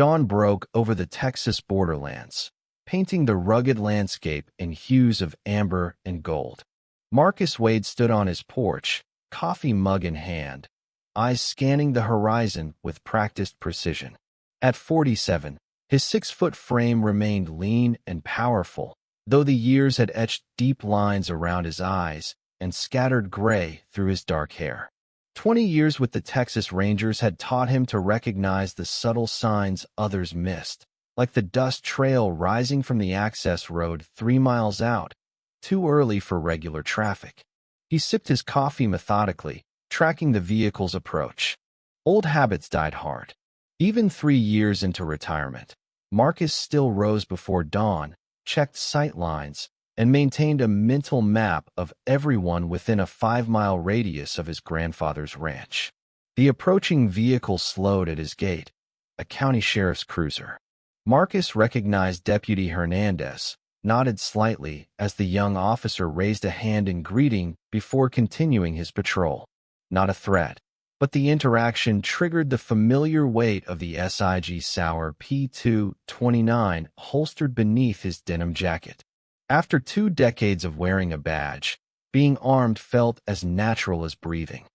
Dawn broke over the Texas borderlands, painting the rugged landscape in hues of amber and gold. Marcus Wade stood on his porch, coffee mug in hand, eyes scanning the horizon with practiced precision. At 47, his 6-foot frame remained lean and powerful, though the years had etched deep lines around his eyes and scattered gray through his dark hair. 20 years with the Texas Rangers had taught him to recognize the subtle signs others missed, like the dust trail rising from the access road 3 miles out, too early for regular traffic. He sipped his coffee methodically, tracking the vehicle's approach. Old habits died hard. Even 3 years into retirement, Marcus still rose before dawn, checked sight lines, and maintained a mental map of everyone within a 5-mile radius of his grandfather's ranch. The approaching vehicle slowed at his gate, a county sheriff's cruiser. Marcus recognized Deputy Hernandez, nodded slightly as the young officer raised a hand in greeting before continuing his patrol. Not a threat, but the interaction triggered the familiar weight of the SIG Sauer P2-29 holstered beneath his denim jacket. After 2 decades of wearing a badge, being armed felt as natural as breathing.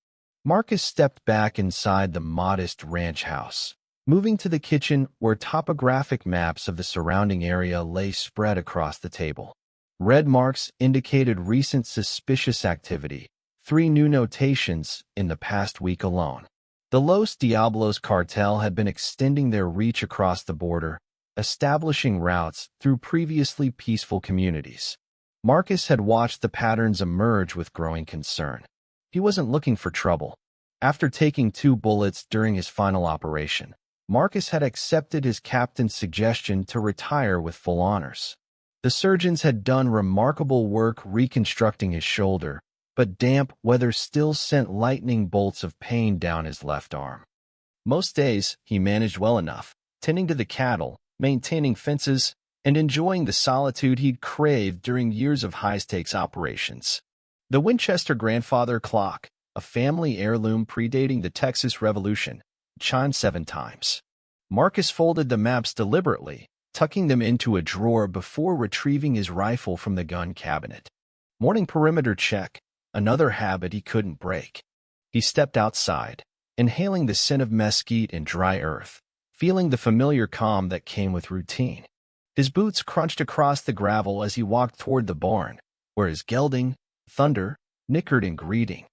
Marcus stepped back inside the modest ranch house, moving to the kitchen where topographic maps of the surrounding area lay spread across the table. Red marks indicated recent suspicious activity, 3 new notations in the past week alone. The Los Diablos cartel had been extending their reach across the border, establishing routes through previously peaceful communities. Marcus had watched the patterns emerge with growing concern. He wasn't looking for trouble. After taking 2 bullets during his final operation, Marcus had accepted his captain's suggestion to retire with full honors. The surgeons had done remarkable work reconstructing his shoulder, but damp weather still sent lightning bolts of pain down his left arm. Most days, he managed well enough, tending to the cattle, maintaining fences, and enjoying the solitude he'd craved during years of high-stakes operations. The Winchester grandfather clock, a family heirloom predating the Texas Revolution, chimed 7 times. Marcus folded the maps deliberately, tucking them into a drawer before retrieving his rifle from the gun cabinet. Morning perimeter check, another habit he couldn't break. He stepped outside, inhaling the scent of mesquite and dry earth, feeling the familiar calm that came with routine. His boots crunched across the gravel as he walked toward the barn, where his gelding, Thunder, nickered in greeting.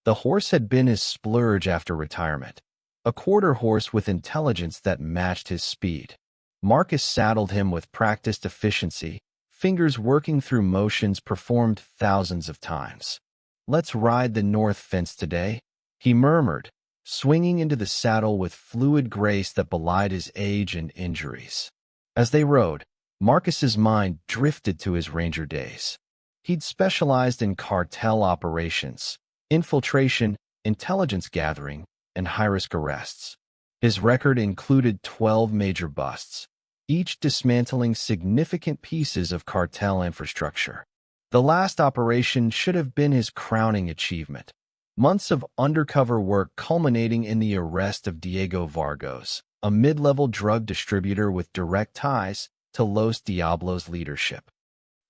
The horse had been his splurge after retirement, a quarter horse with intelligence that matched his speed. Marcus saddled him with practiced efficiency, fingers working through motions performed thousands of times. "Let's ride the north fence today," he murmured, swinging into the saddle with fluid grace that belied his age and injuries. As they rode, Marcus's mind drifted to his ranger days. He'd specialized in cartel operations, infiltration, intelligence gathering, and high-risk arrests. His record included 12 major busts, each dismantling significant pieces of cartel infrastructure. The last operation should have been his crowning achievement. Months of undercover work culminating in the arrest of Diego Vargas, a mid-level drug distributor with direct ties to Los Diablos leadership.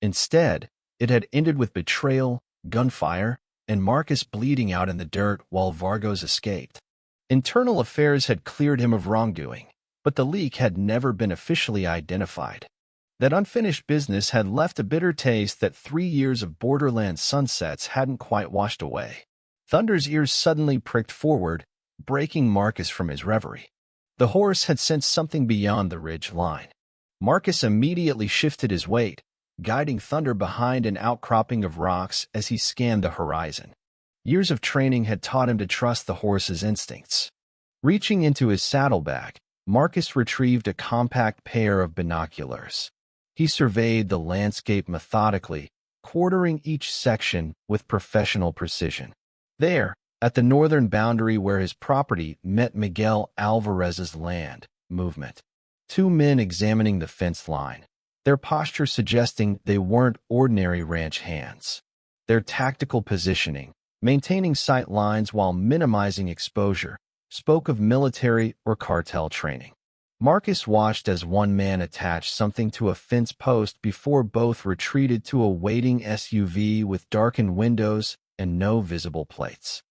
Instead, it had ended with betrayal, gunfire, and Marcus bleeding out in the dirt while Vargas escaped. Internal affairs had cleared him of wrongdoing, but the leak had never been officially identified. That unfinished business had left a bitter taste that 3 years of borderland sunsets hadn't quite washed away. Thunder's ears suddenly pricked forward, breaking Marcus from his reverie. The horse had sensed something beyond the ridge line. Marcus immediately shifted his weight, guiding Thunder behind an outcropping of rocks as he scanned the horizon. Years of training had taught him to trust the horse's instincts. Reaching into his saddlebag, Marcus retrieved a compact pair of binoculars. He surveyed the landscape methodically, quartering each section with professional precision. There, at the northern boundary where his property met Miguel Alvarez's land, movement. 2 men examining the fence line, their posture suggesting they weren't ordinary ranch hands. Their tactical positioning, maintaining sight lines while minimizing exposure, spoke of military or cartel training. Marcus watched as one man attached something to a fence post before both retreated to a waiting SUV with darkened windows and no visible plates.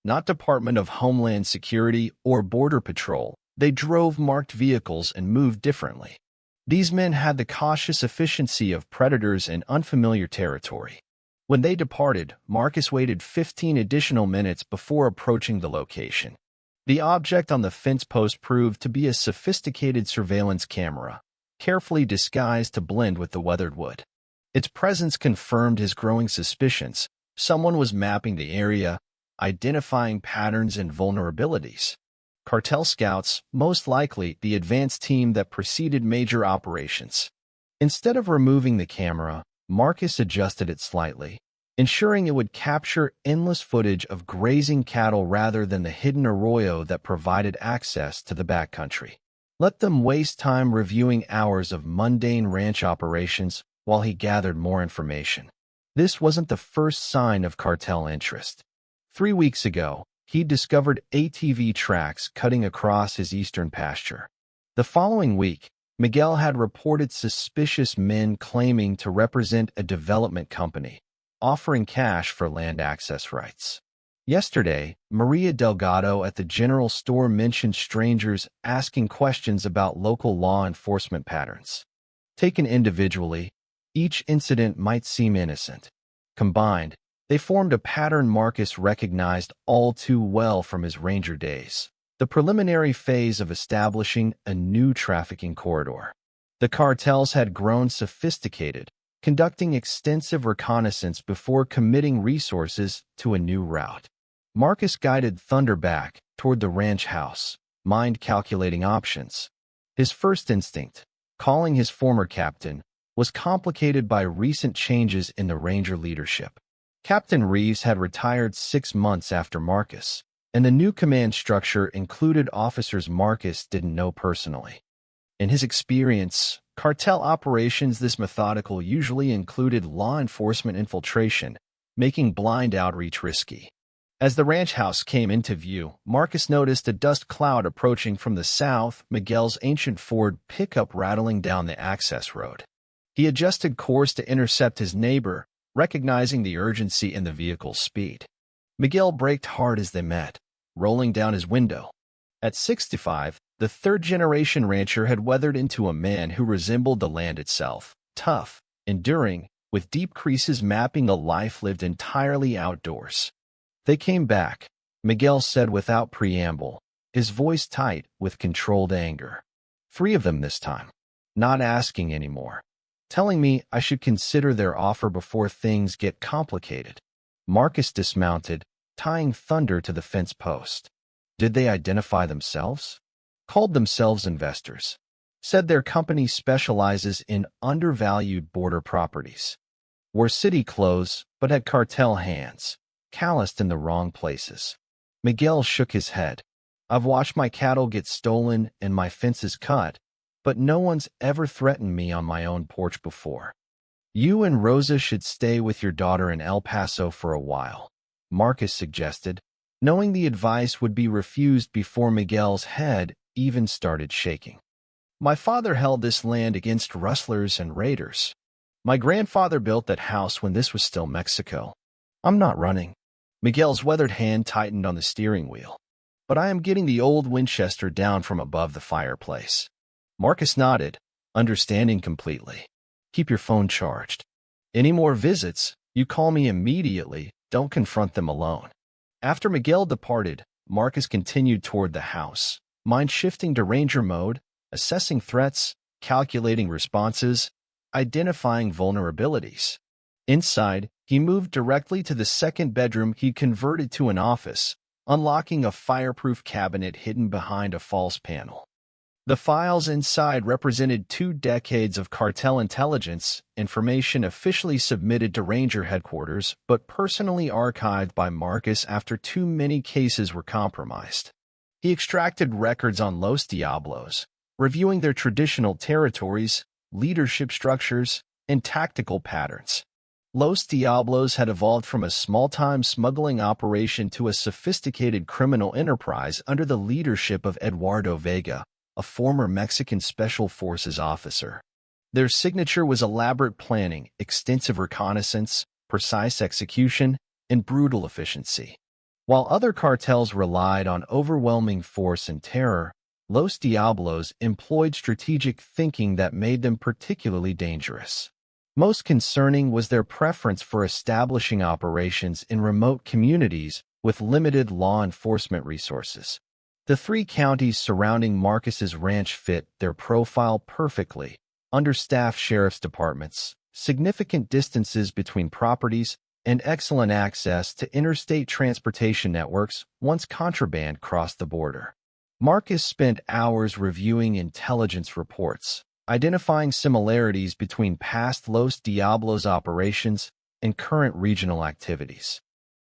Not Department of Homeland Security or Border Patrol, they drove marked vehicles and moved differently. These men had the cautious efficiency of predators in unfamiliar territory. When they departed, Marcus waited 15 additional minutes before approaching the location. The object on the fence post proved to be a sophisticated surveillance camera, carefully disguised to blend with the weathered wood. Its presence confirmed his growing suspicions. Someone was mapping the area, identifying patterns and vulnerabilities. Cartel scouts, most likely the advanced team that preceded major operations. Instead of removing the camera, Marcus adjusted it slightly, ensuring it would capture endless footage of grazing cattle rather than the hidden arroyo that provided access to the backcountry. Let them waste time reviewing hours of mundane ranch operations while he gathered more information. This wasn't the first sign of cartel interest. 3 weeks ago, he discovered ATV tracks cutting across his eastern pasture. The following week, Miguel had reported suspicious men claiming to represent a development company, offering cash for land access rights. Yesterday, Maria Delgado at the general store mentioned strangers asking questions about local law enforcement patterns. Taken individually, each incident might seem innocent. Combined, they formed a pattern Marcus recognized all too well from his ranger days, the preliminary phase of establishing a new trafficking corridor. The cartels had grown sophisticated, conducting extensive reconnaissance before committing resources to a new route. Marcus guided Thunder back toward the ranch house, mind-calculating options. His first instinct, calling his former captain, was complicated by recent changes in the ranger leadership. Captain Reeves had retired 6 months after Marcus, and the new command structure included officers Marcus didn't know personally. In his experience, cartel operations this methodical usually included law enforcement infiltration, making blind outreach risky. As the ranch house came into view, Marcus noticed a dust cloud approaching from the south, Miguel's ancient Ford pickup rattling down the access road. He adjusted course to intercept his neighbor, recognizing the urgency in the vehicle's speed. Miguel braked hard as they met, rolling down his window. At 65, the third-generation rancher had weathered into a man who resembled the land itself, tough, enduring, with deep creases mapping a life lived entirely outdoors. They came back, Miguel said without preamble, his voice tight with controlled anger. 3 of them this time. Not asking anymore. Telling me I should consider their offer before things get complicated. Marcus dismounted, tying Thunder to the fence post. Did they identify themselves? Called themselves investors. Said their company specializes in undervalued border properties. Wore city clothes, but had cartel hands, calloused in the wrong places. Miguel shook his head. I've watched my cattle get stolen and my fences cut, but no one's ever threatened me on my own porch before. You and Rosa should stay with your daughter in El Paso for a while, Marcus suggested, knowing the advice would be refused before Miguel's head even started shaking. My father held this land against rustlers and raiders. My grandfather built that house when this was still Mexico. I'm not running. Miguel's weathered hand tightened on the steering wheel. But I am getting the old Winchester down from above the fireplace. Marcus nodded, understanding completely. Keep your phone charged. Any more visits, you call me immediately, don't confront them alone. After Miguel departed, Marcus continued toward the house, mind shifting to ranger mode, assessing threats, calculating responses, identifying vulnerabilities. Inside, he moved directly to the second bedroom he converted to an office, unlocking a fireproof cabinet hidden behind a false panel. The files inside represented 2 decades of cartel intelligence, information officially submitted to Ranger headquarters but personally archived by Marcus after too many cases were compromised. He extracted records on Los Diablos, reviewing their traditional territories, leadership structures, and tactical patterns. Los Diablos had evolved from a small-time smuggling operation to a sophisticated criminal enterprise under the leadership of Eduardo Vega, a former Mexican Special Forces officer. Their signature was elaborate planning, extensive reconnaissance, precise execution, and brutal efficiency. While other cartels relied on overwhelming force and terror, Los Diablos employed strategic thinking that made them particularly dangerous. Most concerning was their preference for establishing operations in remote communities with limited law enforcement resources. The 3 counties surrounding Marcus's ranch fit their profile perfectly: understaffed sheriff's departments, significant distances between properties, and excellent access to interstate transportation networks once contraband crossed the border. Marcus spent hours reviewing intelligence reports, identifying similarities between past Los Diablos operations and current regional activities.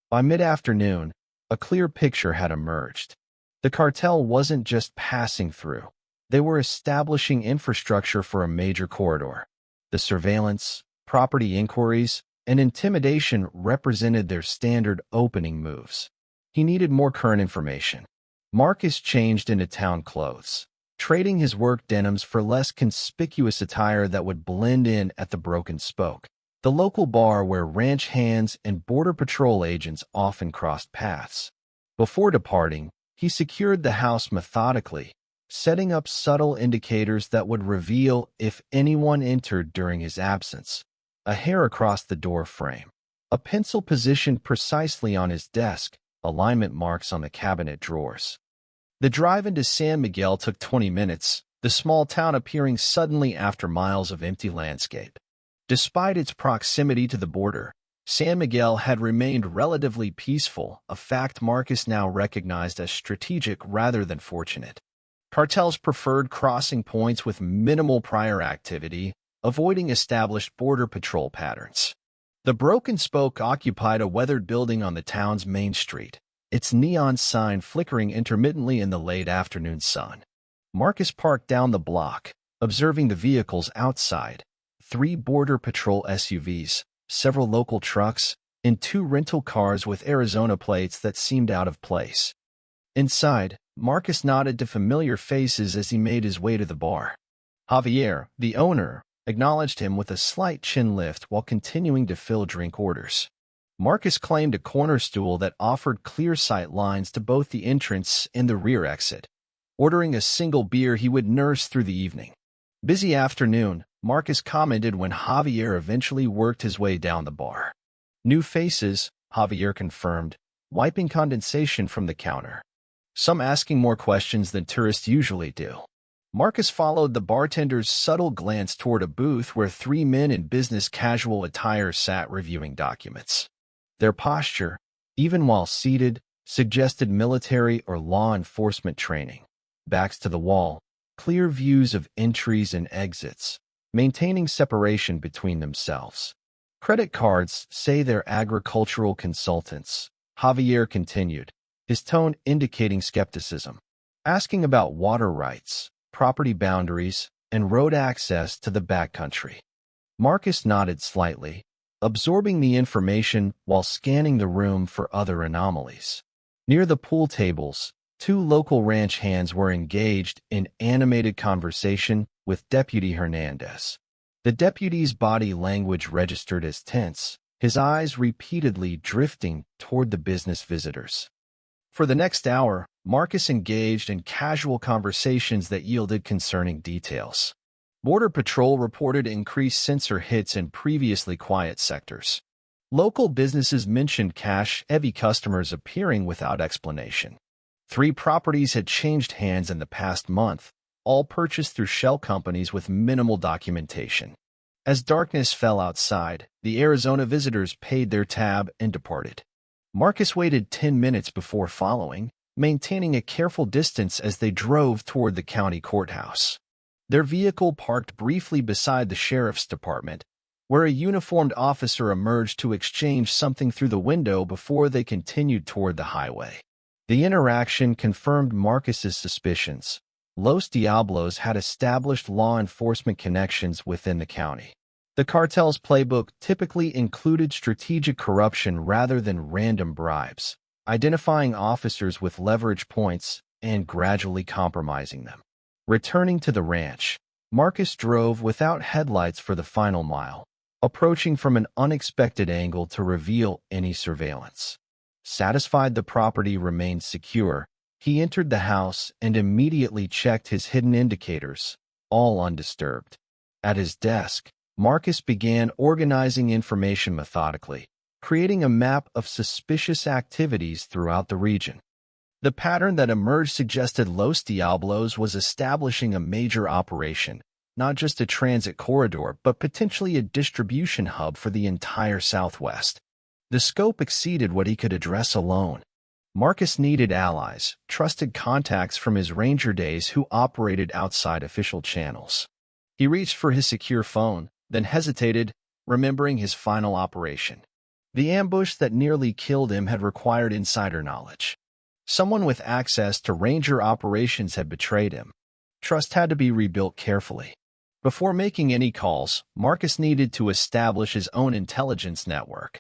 By mid-afternoon, a clear picture had emerged. The cartel wasn't just passing through. They were establishing infrastructure for a major corridor. The surveillance, property inquiries, and intimidation represented their standard opening moves. He needed more current information. Marcus changed into town clothes, trading his work denims for less conspicuous attire that would blend in at the Broken Spoke, the local bar where ranch hands and Border Patrol agents often crossed paths. Before departing, he secured the house methodically, setting up subtle indicators that would reveal if anyone entered during his absence. A hair across the door frame, a pencil positioned precisely on his desk, alignment marks on the cabinet drawers. The drive into San Miguel took 20 minutes, the small town appearing suddenly after miles of empty landscape. Despite its proximity to the border, San Miguel had remained relatively peaceful, a fact Marcus now recognized as strategic rather than fortunate. Cartels preferred crossing points with minimal prior activity, avoiding established border patrol patterns. The Broken Spoke occupied a weathered building on the town's main street, its neon sign flickering intermittently in the late afternoon sun. Marcus parked down the block, observing the vehicles outside: 3 Border Patrol SUVs, several local trucks, and 2 rental cars with Arizona plates that seemed out of place. Inside, Marcus nodded to familiar faces as he made his way to the bar. Javier, the owner, acknowledged him with a slight chin lift while continuing to fill drink orders. Marcus claimed a corner stool that offered clear sight lines to both the entrance and the rear exit. Ordering a single beer he would nurse through the evening. Busy afternoon, Marcus commented when Javier eventually worked his way down the bar. New faces, Javier confirmed, wiping condensation from the counter. Some asking more questions than tourists usually do. Marcus followed the bartender's subtle glance toward a booth where 3 men in business casual attire sat reviewing documents. Their posture, even while seated, suggested military or law enforcement training. Backs to the wall, clear views of entries and exits, maintaining separation between themselves. Credit cards say they're agricultural consultants, Javier continued, his tone indicating skepticism. Asking about water rights, property boundaries, and road access to the backcountry. Marcus nodded slightly, absorbing the information while scanning the room for other anomalies. Near the pool tables, 2 local ranch hands were engaged in animated conversation with Deputy Hernandez. The deputy's body language registered as tense, his eyes repeatedly drifting toward the business visitors. For the next hour, Marcus engaged in casual conversations that yielded concerning details. Border Patrol reported increased sensor hits in previously quiet sectors. Local businesses mentioned cash-heavy customers appearing without explanation. 3 properties had changed hands in the past month, all purchased through shell companies with minimal documentation. As darkness fell outside, the Arizona visitors paid their tab and departed. Marcus waited 10 minutes before following, maintaining a careful distance as they drove toward the county courthouse. Their vehicle parked briefly beside the sheriff's department, where a uniformed officer emerged to exchange something through the window before they continued toward the highway. The interaction confirmed Marcus's suspicions. Los Diablos had established law enforcement connections within the county. The cartel's playbook typically included strategic corruption rather than random bribes, identifying officers with leverage points and gradually compromising them. Returning to the ranch, Marcus drove without headlights for the final mile, approaching from an unexpected angle to reveal any surveillance. Satisfied the property remained secure, he entered the house and immediately checked his hidden indicators, all undisturbed. At his desk, Marcus began organizing information methodically, creating a map of suspicious activities throughout the region. The pattern that emerged suggested Los Diablos was establishing a major operation, not just a transit corridor, but potentially a distribution hub for the entire Southwest. The scope exceeded what he could address alone. Marcus needed allies, trusted contacts from his ranger days who operated outside official channels. He reached for his secure phone, then hesitated, remembering his final operation. The ambush that nearly killed him had required insider knowledge. Someone with access to ranger operations had betrayed him. Trust had to be rebuilt carefully. Before making any calls, Marcus needed to establish his own intelligence network.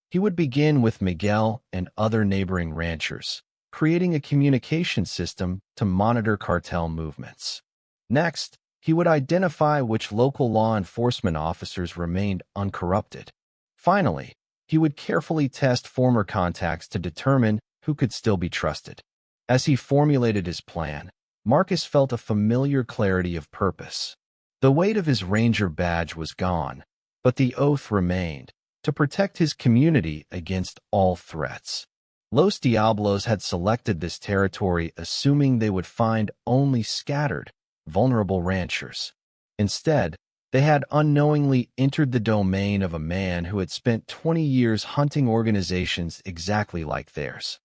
He would begin with Miguel and other neighboring ranchers, creating a communication system to monitor cartel movements. Next, he would identify which local law enforcement officers remained uncorrupted. Finally, he would carefully test former contacts to determine who could still be trusted. As he formulated his plan, Marcus felt a familiar clarity of purpose. The weight of his ranger badge was gone, but the oath remained, to protect his community against all threats. Los Diablos had selected this territory assuming they would find only scattered, vulnerable ranchers. Instead, they had unknowingly entered the domain of a man who had spent 20 years hunting organizations exactly like theirs.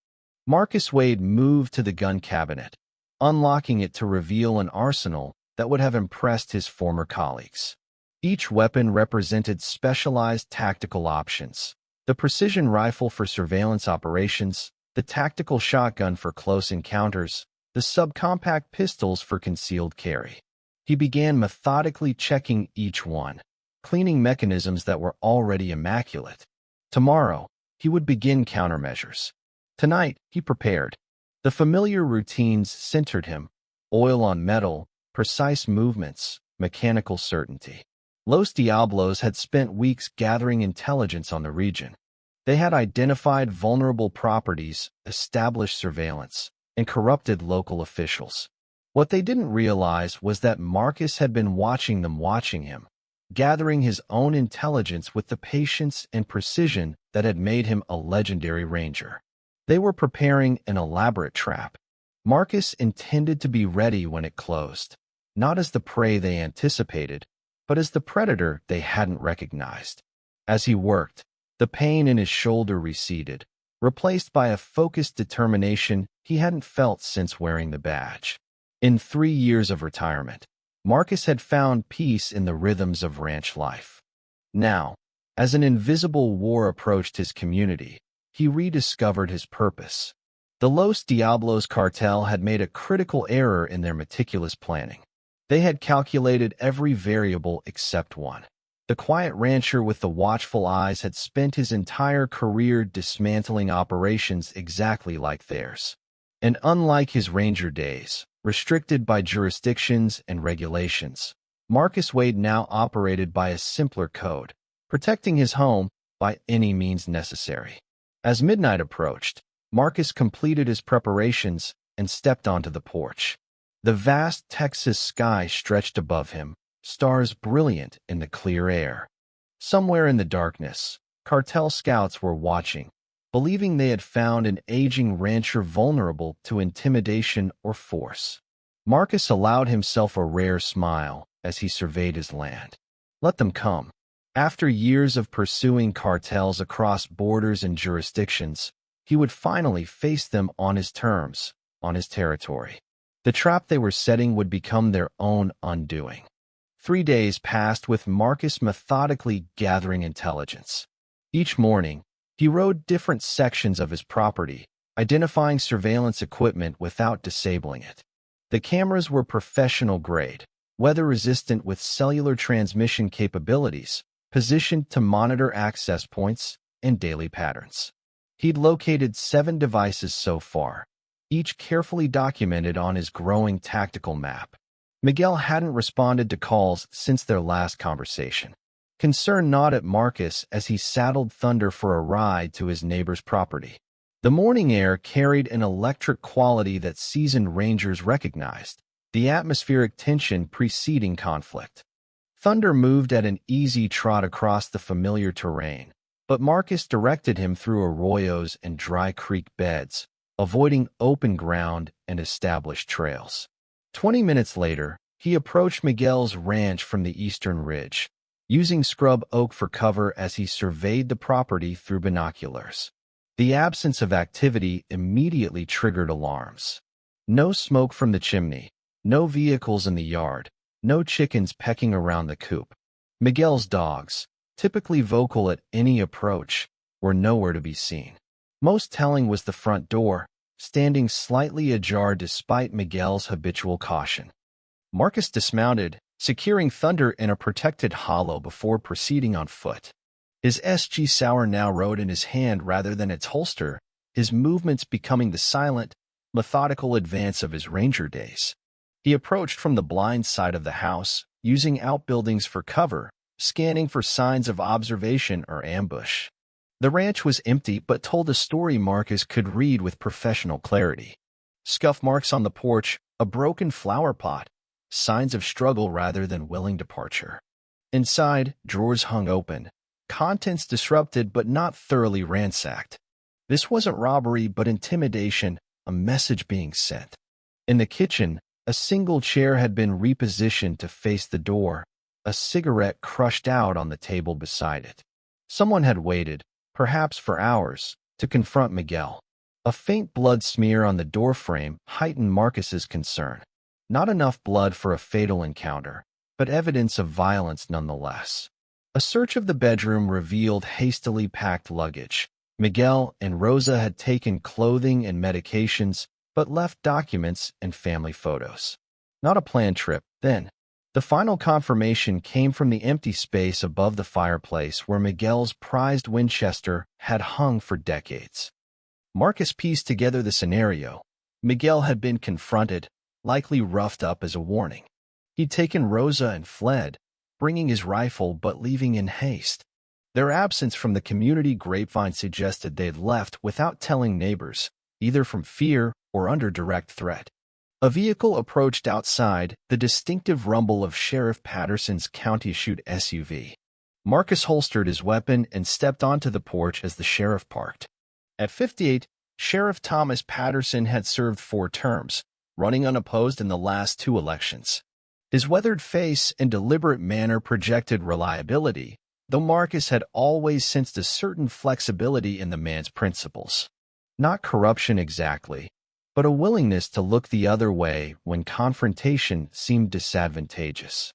Marcus Wade moved to the gun cabinet, unlocking it to reveal an arsenal that would have impressed his former colleagues. Each weapon represented specialized tactical options: the precision rifle for surveillance operations, the tactical shotgun for close encounters, the subcompact pistols for concealed carry. He began methodically checking each one, cleaning mechanisms that were already immaculate. Tomorrow, he would begin countermeasures. Tonight, he prepared. The familiar routines centered him: oil on metal, precise movements, mechanical certainty. Los Diablos had spent weeks gathering intelligence on the region. They had identified vulnerable properties, established surveillance, and corrupted local officials. What they didn't realize was that Marcus had been watching them watching him, gathering his own intelligence with the patience and precision that had made him a legendary ranger. They were preparing an elaborate trap. Marcus intended to be ready when it closed, not as the prey they anticipated, but as the predator they hadn't recognized. As he worked, the pain in his shoulder receded, replaced by a focused determination he hadn't felt since wearing the badge. In 3 years of retirement, Marcus had found peace in the rhythms of ranch life. Now, as an invisible war approached his community, he rediscovered his purpose. The Los Diablos cartel had made a critical error in their meticulous planning. They had calculated every variable except one. The quiet rancher with the watchful eyes had spent his entire career dismantling operations exactly like theirs. And unlike his ranger days, restricted by jurisdictions and regulations, Marcus Wade now operated by a simpler code, protecting his home by any means necessary. As midnight approached, Marcus completed his preparations and stepped onto the porch. The vast Texas sky stretched above him, stars brilliant in the clear air. Somewhere in the darkness, cartel scouts were watching, believing they had found an aging rancher vulnerable to intimidation or force. Marcus allowed himself a rare smile as he surveyed his land. Let them come. After years of pursuing cartels across borders and jurisdictions, he would finally face them on his terms, on his territory. The trap they were setting would become their own undoing. 3 days passed with Marcus methodically gathering intelligence. Each morning, he rode different sections of his property, identifying surveillance equipment without disabling it. The cameras were professional-grade, weather-resistant with cellular transmission capabilities, positioned to monitor access points and daily patterns. He'd located 7 devices so far, each carefully documented on his growing tactical map. Miguel hadn't responded to calls since their last conversation. Concern gnawed at Marcus as he saddled Thunder for a ride to his neighbor's property. The morning air carried an electric quality that seasoned rangers recognized, the atmospheric tension preceding conflict. Thunder moved at an easy trot across the familiar terrain, but Marcus directed him through arroyos and dry creek beds, avoiding open ground and established trails. 20 minutes later, he approached Miguel's ranch from the eastern ridge, using scrub oak for cover as he surveyed the property through binoculars. The absence of activity immediately triggered alarms. No smoke from the chimney, no vehicles in the yard, no chickens pecking around the coop. Miguel's dogs, typically vocal at any approach, were nowhere to be seen. Most telling was the front door, standing slightly ajar despite Miguel's habitual caution. Marcus dismounted, securing Thunder in a protected hollow before proceeding on foot. His SG Sauer now rode in his hand rather than its holster, his movements becoming the silent, methodical advance of his ranger days. He approached from the blind side of the house, using outbuildings for cover, scanning for signs of observation or ambush. The ranch was empty but told a story Marcus could read with professional clarity. Scuff marks on the porch, a broken flower pot, signs of struggle rather than willing departure. Inside, drawers hung open, contents disrupted but not thoroughly ransacked. This wasn't robbery but intimidation, a message being sent. In the kitchen, a single chair had been repositioned to face the door, a cigarette crushed out on the table beside it. Someone had waited, perhaps for hours, to confront Miguel. A faint blood smear on the doorframe heightened Marcus's concern. Not enough blood for a fatal encounter, but evidence of violence nonetheless. A search of the bedroom revealed hastily packed luggage. Miguel and Rosa had taken clothing and medications, but left documents and family photos. Not a planned trip, then. The final confirmation came from the empty space above the fireplace where Miguel's prized Winchester had hung for decades. Marcus pieced together the scenario. Miguel had been confronted, likely roughed up as a warning. He'd taken Rosa and fled, bringing his rifle but leaving in haste. Their absence from the community grapevine suggested they'd left without telling neighbors, either from fear or under direct threat. A vehicle approached outside, the distinctive rumble of Sheriff Patterson's county-chute SUV. Marcus holstered his weapon and stepped onto the porch as the sheriff parked. At 58, Sheriff Thomas Patterson had served 4 terms, running unopposed in the last 2 elections. His weathered face and deliberate manner projected reliability, though Marcus had always sensed a certain flexibility in the man's principles. Not corruption exactly, but a willingness to look the other way when confrontation seemed disadvantageous.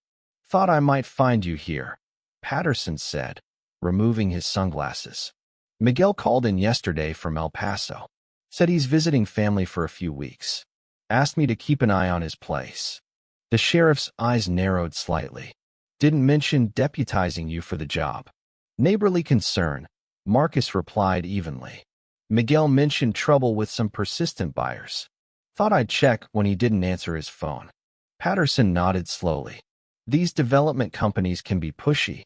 "Thought I might find you here," Patterson said, removing his sunglasses. "Miguel called in yesterday from El Paso. Said he's visiting family for a few weeks. Asked me to keep an eye on his place." The sheriff's eyes narrowed slightly. "Didn't mention deputizing you for the job." Neighborly concern, Marcus replied evenly. "Miguel mentioned trouble with some persistent buyers. Thought I'd check when he didn't answer his phone." Patterson nodded slowly. "These development companies can be pushy.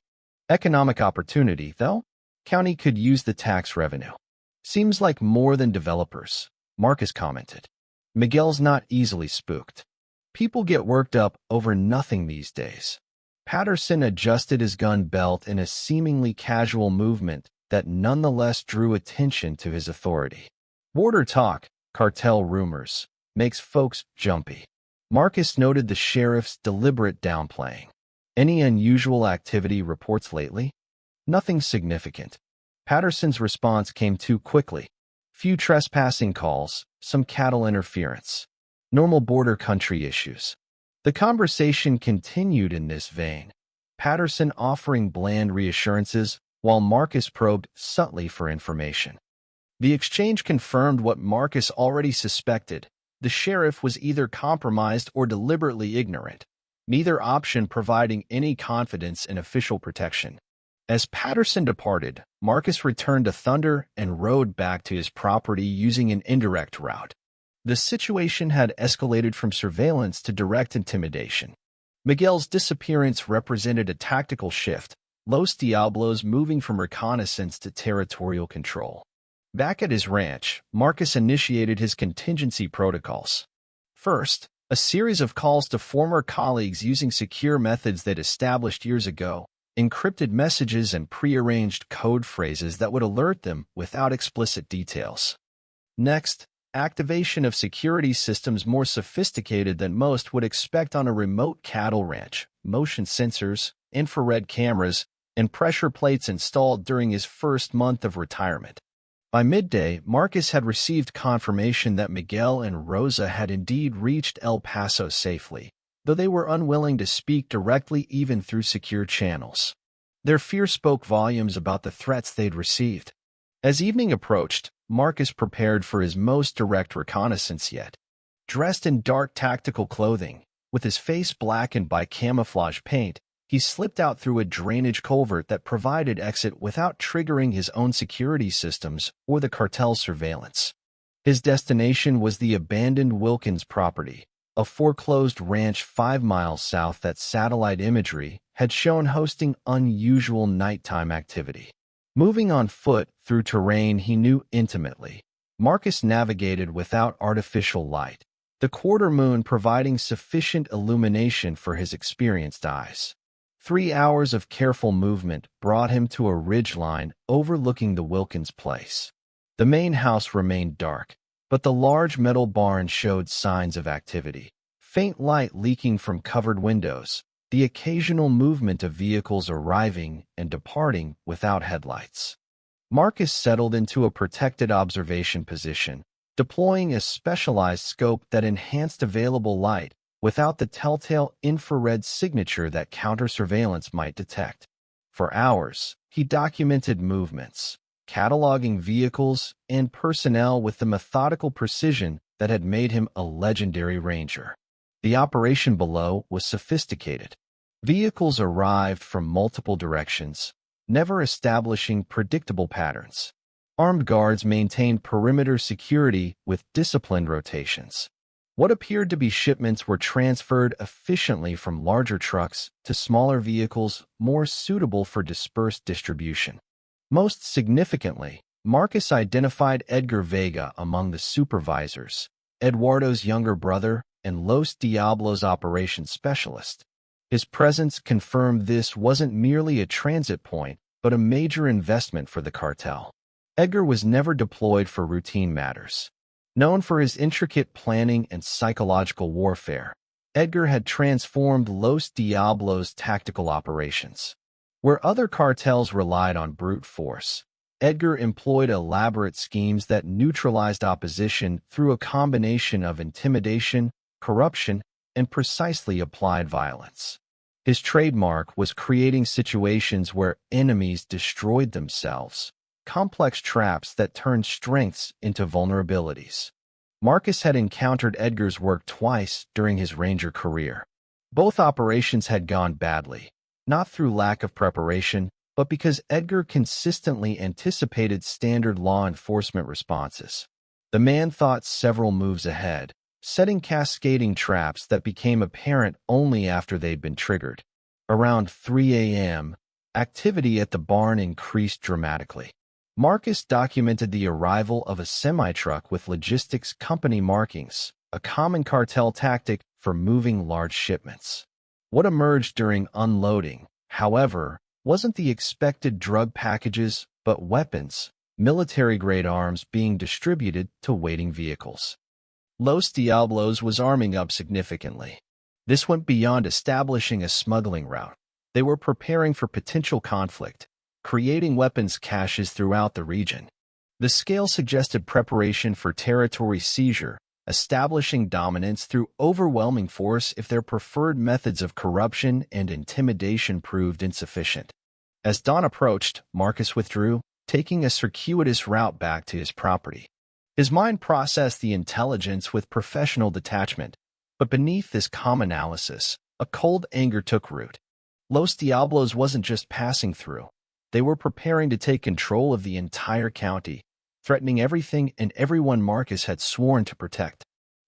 Economic opportunity, though? County could use the tax revenue. Seems like more than developers," Marcus commented. "Miguel's not easily spooked. People get worked up over nothing these days." Patterson adjusted his gun belt in a seemingly casual movement that nonetheless drew attention to his authority. "Border talk, cartel rumors, makes folks jumpy." Marcus noted the sheriff's deliberate downplaying. "Any unusual activity reports lately?" "Nothing significant." Patterson's response came too quickly. "Few trespassing calls, some cattle interference. Normal border country issues." The conversation continued in this vein, Patterson offering bland reassurances while Marcus probed subtly for information. The exchange confirmed what Marcus already suspected. The sheriff was either compromised or deliberately ignorant, neither option providing any confidence in official protection. As Patterson departed, Marcus returned to Thunder and rode back to his property using an indirect route. The situation had escalated from surveillance to direct intimidation. Miguel's disappearance represented a tactical shift, Los Diablos moving from reconnaissance to territorial control. Back at his ranch, Marcus initiated his contingency protocols. First, a series of calls to former colleagues using secure methods that established years ago, encrypted messages and prearranged code phrases that would alert them without explicit details. Next, activation of security systems more sophisticated than most would expect on a remote cattle ranch, motion sensors, infrared cameras, and pressure plates installed during his first month of retirement. By midday, Marcus had received confirmation that Miguel and Rosa had indeed reached El Paso safely, though they were unwilling to speak directly even through secure channels. Their fear spoke volumes about the threats they'd received. As evening approached, Marcus prepared for his most direct reconnaissance yet. Dressed in dark tactical clothing, with his face blackened by camouflage paint, he slipped out through a drainage culvert that provided exit without triggering his own security systems or the cartel's surveillance. His destination was the abandoned Wilkins property, a foreclosed ranch 5 miles south that satellite imagery had shown hosting unusual nighttime activity. Moving on foot through terrain he knew intimately, Marcus navigated without artificial light, the quarter moon providing sufficient illumination for his experienced eyes. 3 hours of careful movement brought him to a ridgeline overlooking the Wilkins place. The main house remained dark, but the large metal barn showed signs of activity. Faint light leaking from covered windows, the occasional movement of vehicles arriving and departing without headlights. Marcus settled into a protected observation position, deploying a specialized scope that enhanced available light without the telltale infrared signature that counter-surveillance might detect. For hours, he documented movements, cataloging vehicles and personnel with the methodical precision that had made him a legendary ranger. The operation below was sophisticated. Vehicles arrived from multiple directions, never establishing predictable patterns. Armed guards maintained perimeter security with disciplined rotations. What appeared to be shipments were transferred efficiently from larger trucks to smaller vehicles more suitable for dispersed distribution. Most significantly, Marcus identified Edgar Vega among the supervisors, Eduardo's younger brother and Los Diablos operations specialist. His presence confirmed this wasn't merely a transit point, but a major investment for the cartel. Edgar was never deployed for routine matters. Known for his intricate planning and psychological warfare, Edgar had transformed Los Diablos' tactical operations. Where other cartels relied on brute force, Edgar employed elaborate schemes that neutralized opposition through a combination of intimidation, corruption, and precisely applied violence. His trademark was creating situations where enemies destroyed themselves, complex traps that turned strengths into vulnerabilities. Marcus had encountered Edgar's work twice during his ranger career. Both operations had gone badly, not through lack of preparation, but because Edgar consistently anticipated standard law enforcement responses. The man thought several moves ahead, setting cascading traps that became apparent only after they'd been triggered. Around 3 a.m., activity at the barn increased dramatically. Marcus documented the arrival of a semi-truck with logistics company markings, a common cartel tactic for moving large shipments. What emerged during unloading, however, wasn't the expected drug packages, but weapons, military-grade arms being distributed to waiting vehicles. Los Diablos was arming up significantly. This went beyond establishing a smuggling route. They were preparing for potential conflict, creating weapons caches throughout the region. The scale suggested preparation for territory seizure, establishing dominance through overwhelming force if their preferred methods of corruption and intimidation proved insufficient. As dawn approached, Marcus withdrew, taking a circuitous route back to his property. His mind processed the intelligence with professional detachment, but beneath this calm analysis, a cold anger took root. Los Diablos wasn't just passing through. They were preparing to take control of the entire county, threatening everything and everyone Marcus had sworn to protect.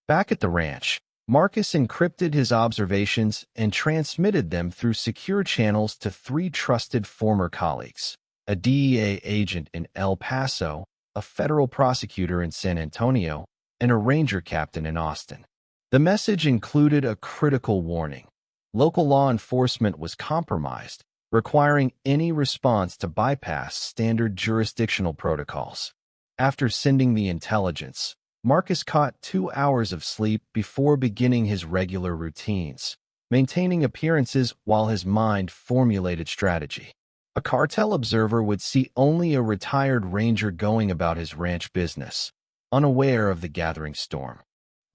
Back at the ranch, Marcus encrypted his observations and transmitted them through secure channels to 3 trusted former colleagues: a DEA agent in El Paso, a federal prosecutor in San Antonio, and a ranger captain in Austin. The message included a critical warning. Local law enforcement was compromised, requiring any response to bypass standard jurisdictional protocols. After sending the intelligence, Marcus caught 2 hours of sleep before beginning his regular routines, maintaining appearances while his mind formulated strategy. A cartel observer would see only a retired ranger going about his ranch business, unaware of the gathering storm.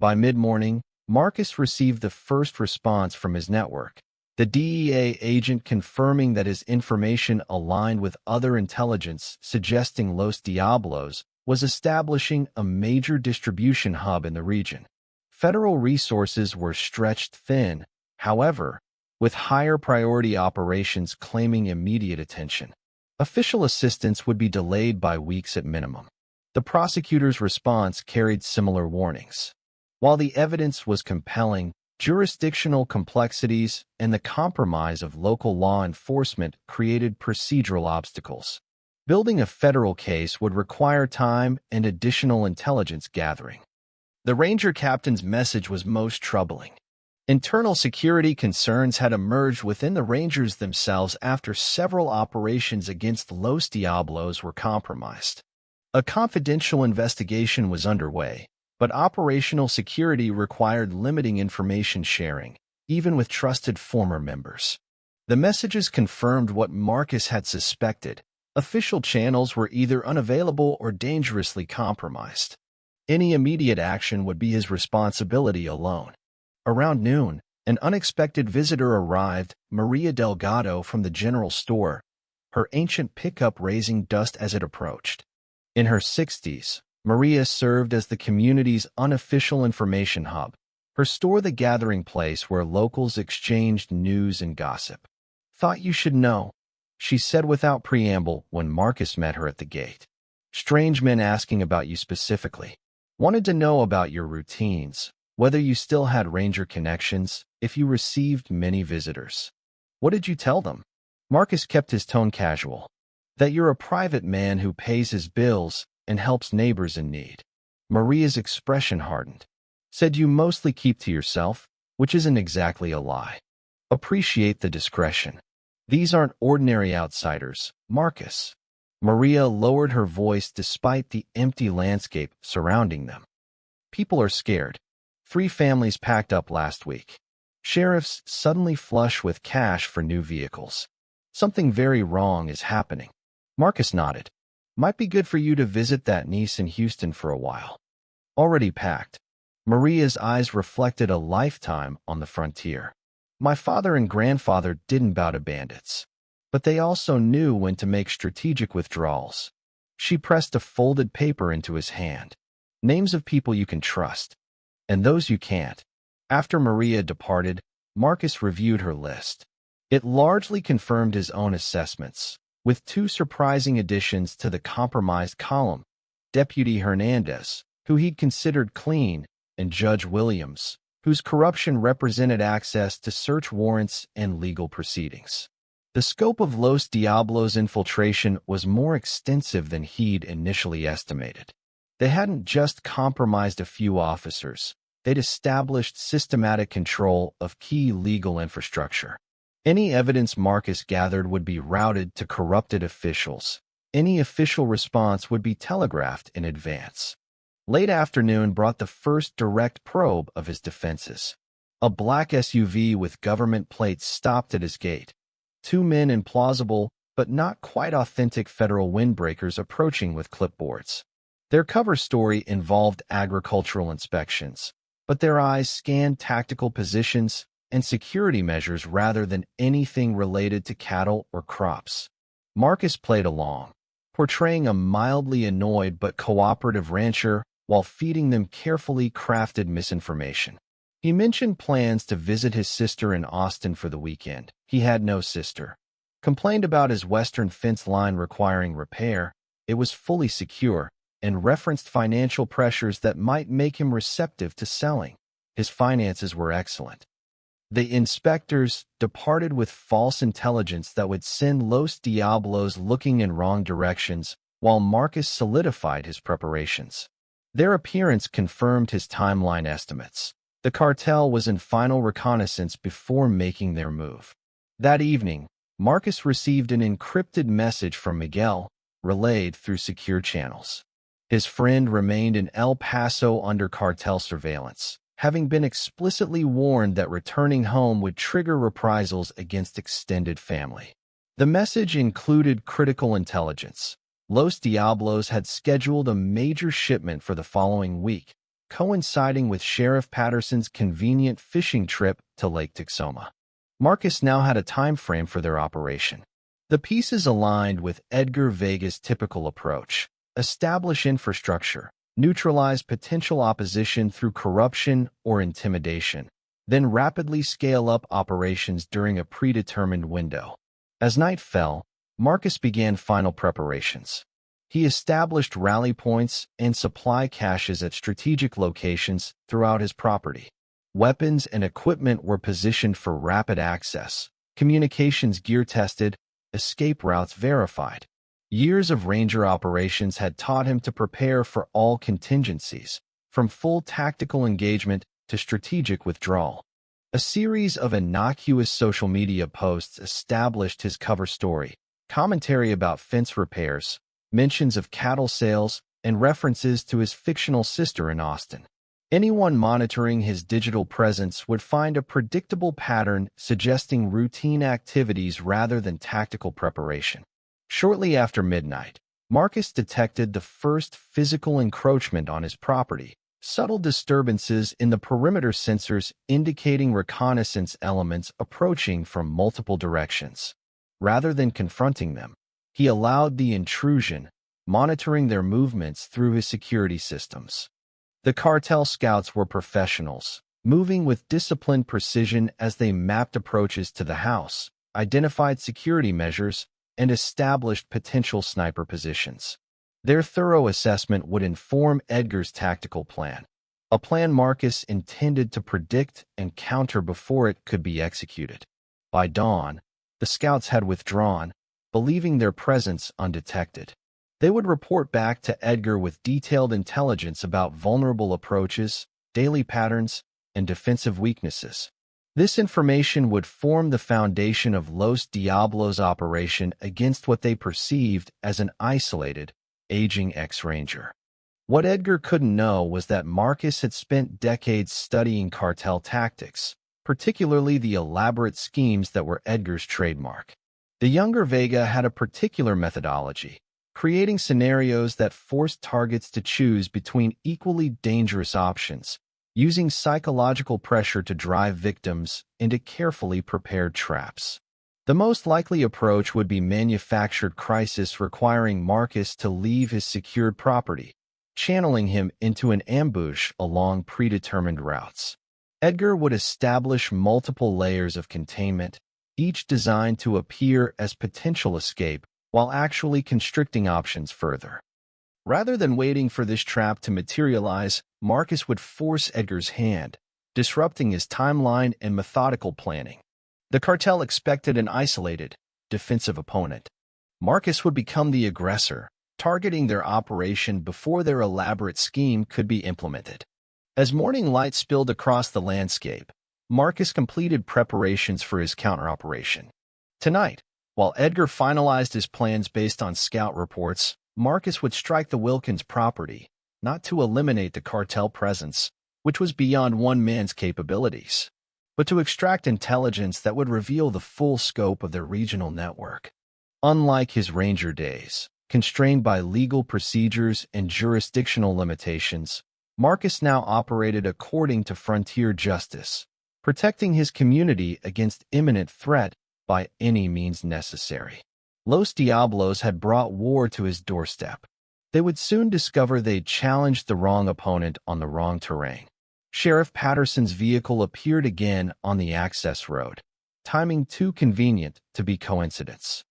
By mid-morning, Marcus received the first response from his network, the DEA agent confirming that his information aligned with other intelligence suggesting Los Diablos was establishing a major distribution hub in the region. Federal resources were stretched thin, however, with higher priority operations claiming immediate attention. Official assistance would be delayed by weeks at minimum. The prosecutor's response carried similar warnings. While the evidence was compelling, jurisdictional complexities and the compromise of local law enforcement created procedural obstacles. Building a federal case would require time and additional intelligence gathering. The ranger captain's message was most troubling. Internal security concerns had emerged within the Rangers themselves after several operations against Los Diablos were compromised. A confidential investigation was underway, but operational security required limiting information sharing, even with trusted former members. The messages confirmed what Marcus had suspected. Official channels were either unavailable or dangerously compromised. Any immediate action would be his responsibility alone. Around noon, an unexpected visitor arrived, Maria Delgado from the general store, her ancient pickup raising dust as it approached. In her 60s, Maria served as the community's unofficial information hub, her store the gathering place where locals exchanged news and gossip. "Thought you should know," she said without preamble when Marcus met her at the gate. "Strange men asking about you specifically. Wanted to know about your routines, whether you still had ranger connections, if you received many visitors." "What did you tell them?" Marcus kept his tone casual. "That you're a private man who pays his bills and helps neighbors in need." Maria's expression hardened. "Said you mostly keep to yourself, which isn't exactly a lie. Appreciate the discretion. These aren't ordinary outsiders, Marcus." Maria lowered her voice despite the empty landscape surrounding them. "People are scared. 3 families packed up last week. Sheriffs suddenly flush with cash for new vehicles. Something very wrong is happening." Marcus nodded. "Might be good for you to visit that niece in Houston for a while." "Already packed." Maria's eyes reflected a lifetime on the frontier. "My father and grandfather didn't bow to bandits, but they also knew when to make strategic withdrawals." She pressed a folded paper into his hand. "Names of people you can trust, and those you can't." After Maria departed, Marcus reviewed her list. It largely confirmed his own assessments, with 2 surprising additions to the compromised column: Deputy Hernandez, who he'd considered clean, and Judge Williams, whose corruption represented access to search warrants and legal proceedings. The scope of Los Diablos' infiltration was more extensive than he'd initially estimated. They hadn't just compromised a few officers, they'd established systematic control of key legal infrastructure. Any evidence Marcus gathered would be routed to corrupted officials. Any official response would be telegraphed in advance. Late afternoon brought the first direct probe of his defenses. A black SUV with government plates stopped at his gate. 2 men in plausible, but not quite authentic federal windbreakers approaching with clipboards. Their cover story involved agricultural inspections, but their eyes scanned tactical positions and security measures rather than anything related to cattle or crops. Marcus played along, portraying a mildly annoyed but cooperative rancher while feeding them carefully crafted misinformation. He mentioned plans to visit his sister in Austin for the weekend. He had no sister. Complained about his western fence line requiring repair. It was fully secure, and referenced financial pressures that might make him receptive to selling. His finances were excellent. The inspectors departed with false intelligence that would send Los Diablos looking in wrong directions, while Marcus solidified his preparations. Their appearance confirmed his timeline estimates. The cartel was in final reconnaissance before making their move. That evening, Marcus received an encrypted message from Miguel, relayed through secure channels. His friend remained in El Paso under cartel surveillance, having been explicitly warned that returning home would trigger reprisals against extended family. The message included critical intelligence. Los Diablos had scheduled a major shipment for the following week, coinciding with Sheriff Patterson's convenient fishing trip to Lake Texoma. Marcus now had a time frame for their operation. The pieces aligned with Edgar Vega's typical approach: establish infrastructure, neutralize potential opposition through corruption or intimidation, then rapidly scale up operations during a predetermined window. As night fell, Marcus began final preparations. He established rally points and supply caches at strategic locations throughout his property. Weapons and equipment were positioned for rapid access, communications gear tested, escape routes verified. Years of Ranger operations had taught him to prepare for all contingencies, from full tactical engagement to strategic withdrawal. A series of innocuous social media posts established his cover story: commentary about fence repairs, mentions of cattle sales, and references to his fictional sister in Austin. Anyone monitoring his digital presence would find a predictable pattern suggesting routine activities rather than tactical preparation. Shortly after midnight, Marcus detected the first physical encroachment on his property, subtle disturbances in the perimeter sensors indicating reconnaissance elements approaching from multiple directions. Rather than confronting them, he allowed the intrusion, monitoring their movements through his security systems. The cartel scouts were professionals, moving with disciplined precision as they mapped approaches to the house, identified security measures, and established potential sniper positions. Their thorough assessment would inform Edgar's tactical plan, a plan Marcus intended to predict and counter before it could be executed. By dawn, the scouts had withdrawn, believing their presence undetected. They would report back to Edgar with detailed intelligence about vulnerable approaches, daily patterns, and defensive weaknesses. This information would form the foundation of Los Diablos' operation against what they perceived as an isolated, aging ex-ranger. What Edgar couldn't know was that Marcus had spent decades studying cartel tactics, particularly the elaborate schemes that were Edgar's trademark. The younger Vega had a particular methodology, creating scenarios that forced targets to choose between equally dangerous options, using psychological pressure to drive victims into carefully prepared traps. The most likely approach would be manufactured crisis requiring Marcus to leave his secured property, channeling him into an ambush along predetermined routes. Edgar would establish multiple layers of containment, each designed to appear as potential escape while actually constricting options further. Rather than waiting for this trap to materialize, Marcus would force Edgar's hand, disrupting his timeline and methodical planning. The cartel expected an isolated, defensive opponent. Marcus would become the aggressor, targeting their operation before their elaborate scheme could be implemented. As morning light spilled across the landscape, Marcus completed preparations for his counter-operation. Tonight, while Edgar finalized his plans based on scout reports, Marcus would strike the Wilkins property, not to eliminate the cartel presence, which was beyond one man's capabilities, but to extract intelligence that would reveal the full scope of their regional network. Unlike his Ranger days, constrained by legal procedures and jurisdictional limitations, Marcus now operated according to frontier justice, protecting his community against imminent threat by any means necessary. Los Diablos had brought war to his doorstep. They would soon discover they'd challenged the wrong opponent on the wrong terrain. Sheriff Patterson's vehicle appeared again on the access road, timing too convenient to be coincidence.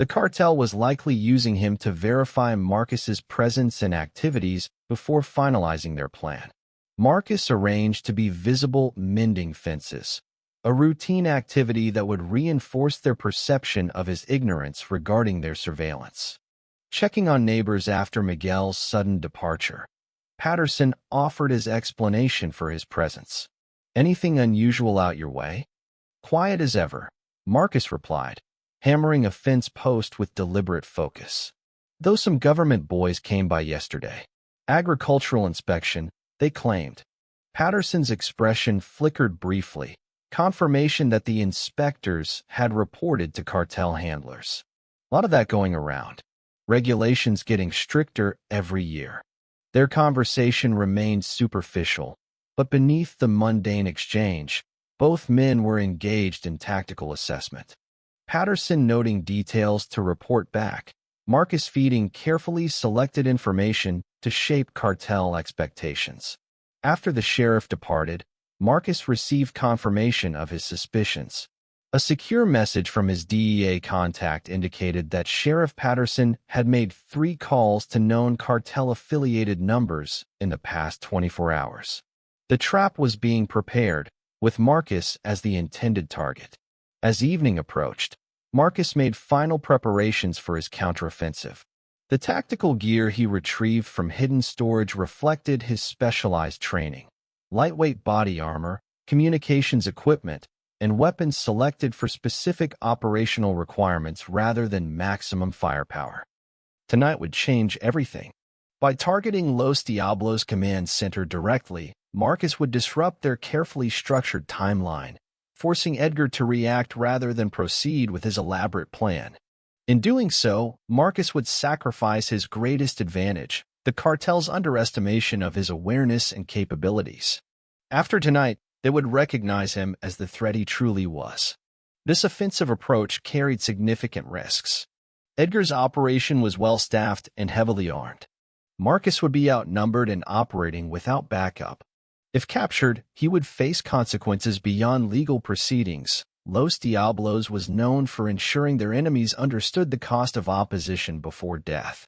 The cartel was likely using him to verify Marcus's presence and activities before finalizing their plan. Marcus arranged to be visible mending fences, a routine activity that would reinforce their perception of his ignorance regarding their surveillance. Checking on neighbors after Miguel's sudden departure, Patterson offered his explanation for his presence. "Anything unusual out your way?" "Quiet as ever," Marcus replied, hammering a fence post with deliberate focus. "Though some government boys came by yesterday. Agricultural inspection, they claimed." Patterson's expression flickered briefly, confirmation that the inspectors had reported to cartel handlers. A lot of that going around. Regulations getting stricter every year. Their conversation remained superficial, but beneath the mundane exchange, both men were engaged in tactical assessment. Patterson noting details to report back, Marcus feeding carefully selected information to shape cartel expectations. After the sheriff departed, Marcus received confirmation of his suspicions. A secure message from his DEA contact indicated that Sheriff Patterson had made 3 calls to known cartel-affiliated numbers in the past 24 hours. The trap was being prepared, with Marcus as the intended target. As evening approached, Marcus made final preparations for his counteroffensive. The tactical gear he retrieved from hidden storage reflected his specialized training. Lightweight body armor, communications equipment, and weapons selected for specific operational requirements rather than maximum firepower. Tonight would change everything. By targeting Los Diablos' command center directly, Marcus would disrupt their carefully structured timeline, forcing Edgar to react rather than proceed with his elaborate plan. In doing so, Marcus would sacrifice his greatest advantage, the cartel's underestimation of his awareness and capabilities. After tonight, they would recognize him as the threat he truly was. This offensive approach carried significant risks. Edgar's operation was well-staffed and heavily armed. Marcus would be outnumbered and operating without backup. If captured, he would face consequences beyond legal proceedings. Los Diablos was known for ensuring their enemies understood the cost of opposition before death.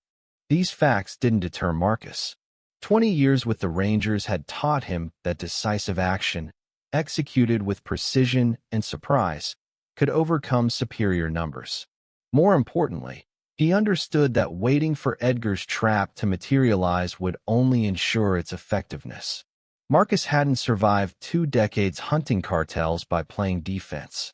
These facts didn't deter Marcus. 20 years with the Rangers had taught him that decisive action, executed with precision and surprise, could overcome superior numbers. More importantly, he understood that waiting for Edgar's trap to materialize would only ensure its effectiveness. Marcus hadn't survived 2 decades hunting cartels by playing defense.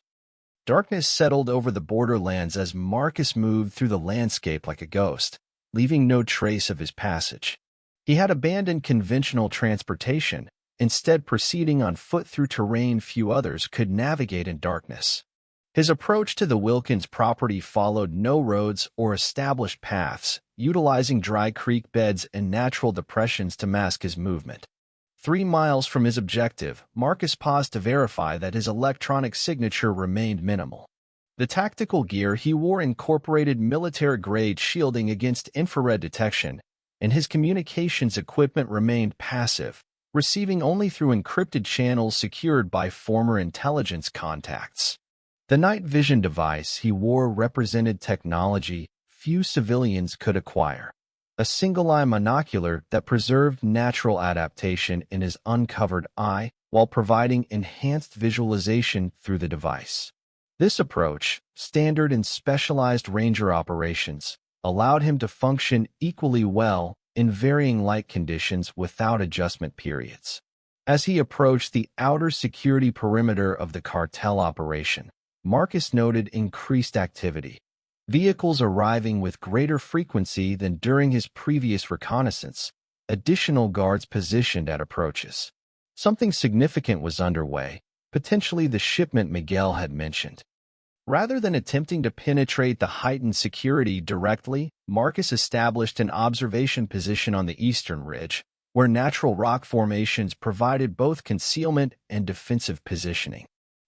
Darkness settled over the borderlands as Marcus moved through the landscape like a ghost, leaving no trace of his passage. He had abandoned conventional transportation, instead proceeding on foot through terrain few others could navigate in darkness. His approach to the Wilkins property followed no roads or established paths, utilizing dry creek beds and natural depressions to mask his movement. 3 miles from his objective, Marcus paused to verify that his electronic signature remained minimal. The tactical gear he wore incorporated military-grade shielding against infrared detection, and his communications equipment remained passive, receiving only through encrypted channels secured by former intelligence contacts. The night vision device he wore represented technology few civilians could acquire. A single-eye monocular that preserved natural adaptation in his uncovered eye while providing enhanced visualization through the device. This approach, standard in specialized Ranger operations, allowed him to function equally well in varying light conditions without adjustment periods. As he approached the outer security perimeter of the cartel operation, Marcus noted increased activity. Vehicles arriving with greater frequency than during his previous reconnaissance, additional guards positioned at approaches. Something significant was underway, potentially the shipment Miguel had mentioned. Rather than attempting to penetrate the heightened security directly, Marcus established an observation position on the eastern ridge, where natural rock formations provided both concealment and defensive positioning.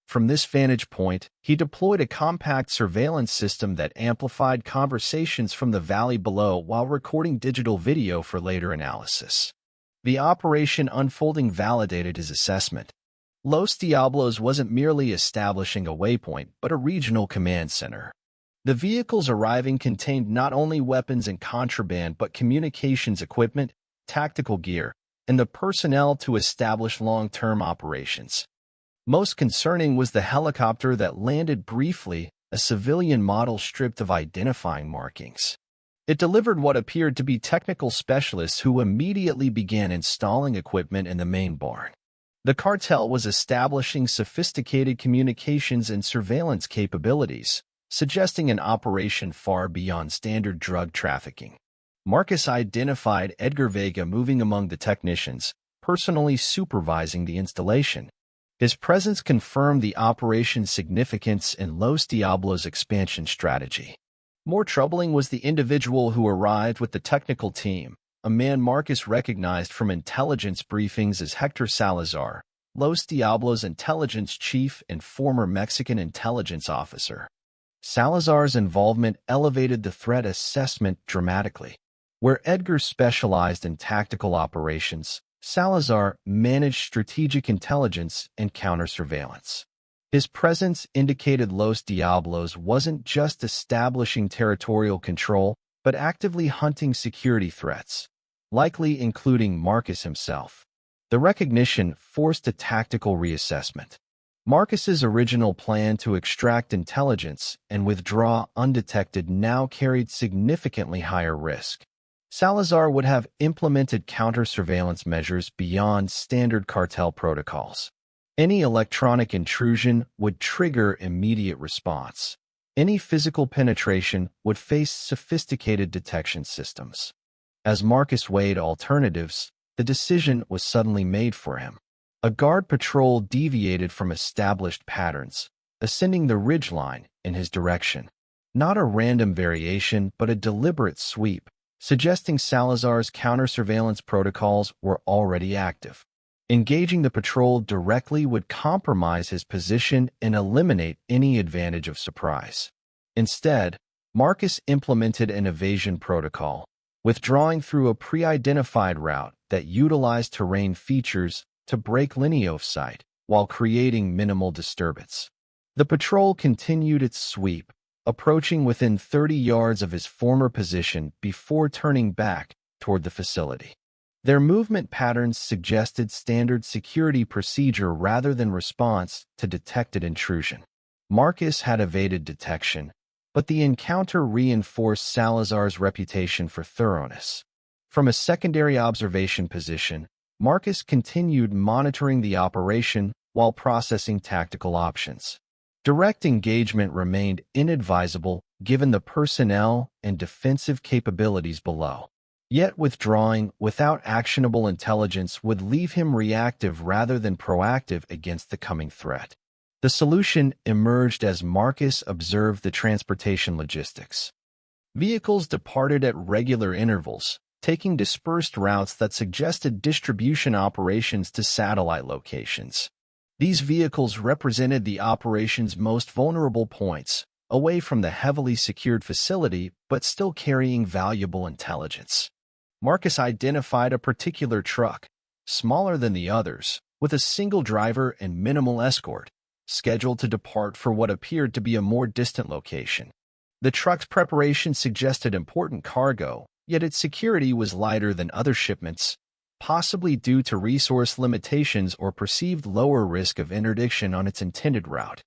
From this vantage point, he deployed a compact surveillance system that amplified conversations from the valley below while recording digital video for later analysis. The operation unfolding validated his assessment. Los Diablos wasn't merely establishing a waypoint, but a regional command center. The vehicles arriving contained not only weapons and contraband but communications equipment, tactical gear, and the personnel to establish long-term operations. Most concerning was the helicopter that landed briefly, a civilian model stripped of identifying markings. It delivered what appeared to be technical specialists who immediately began installing equipment in the main barn. The cartel was establishing sophisticated communications and surveillance capabilities, suggesting an operation far beyond standard drug trafficking. Marcus identified Edgar Vega moving among the technicians, personally supervising the installation. His presence confirmed the operation's significance in Los Diablos' expansion strategy. More troubling was the individual who arrived with the technical team, a man Marcus recognized from intelligence briefings as Hector Salazar, Los Diablos' intelligence chief and former Mexican intelligence officer. Salazar's involvement elevated the threat assessment dramatically. Where Edgar specialized in tactical operations, Salazar managed strategic intelligence and counter-surveillance. His presence indicated Los Diablos wasn't just establishing territorial control, but actively hunting security threats, likely including Marcus himself. The recognition forced a tactical reassessment. Marcus's original plan to extract intelligence and withdraw undetected now carried significantly higher risk. Salazar would have implemented counter-surveillance measures beyond standard cartel protocols. Any electronic intrusion would trigger immediate response. Any physical penetration would face sophisticated detection systems. As Marcus weighed alternatives, the decision was suddenly made for him. A guard patrol deviated from established patterns, ascending the ridgeline in his direction. Not a random variation, but a deliberate sweep, suggesting Salazar's counter-surveillance protocols were already active. Engaging the patrol directly would compromise his position and eliminate any advantage of surprise. Instead, Marcus implemented an evasion protocol, withdrawing through a pre-identified route that utilized terrain features to break line of sight while creating minimal disturbance. The patrol continued its sweep, approaching within 30 yards of his former position before turning back toward the facility. Their movement patterns suggested standard security procedure rather than response to detected intrusion. Marcus had evaded detection, but the encounter reinforced Salazar's reputation for thoroughness. From a secondary observation position, Marcus continued monitoring the operation while processing tactical options. Direct engagement remained inadvisable given the personnel and defensive capabilities below. Yet withdrawing without actionable intelligence would leave him reactive rather than proactive against the coming threat. The solution emerged as Marcus observed the transportation logistics. Vehicles departed at regular intervals, taking dispersed routes that suggested distribution operations to satellite locations. These vehicles represented the operation's most vulnerable points, away from the heavily secured facility but still carrying valuable intelligence. Marcus identified a particular truck, smaller than the others, with a single driver and minimal escort, scheduled to depart for what appeared to be a more distant location. The truck's preparation suggested important cargo, yet its security was lighter than other shipments, possibly due to resource limitations or perceived lower risk of interdiction on its intended route.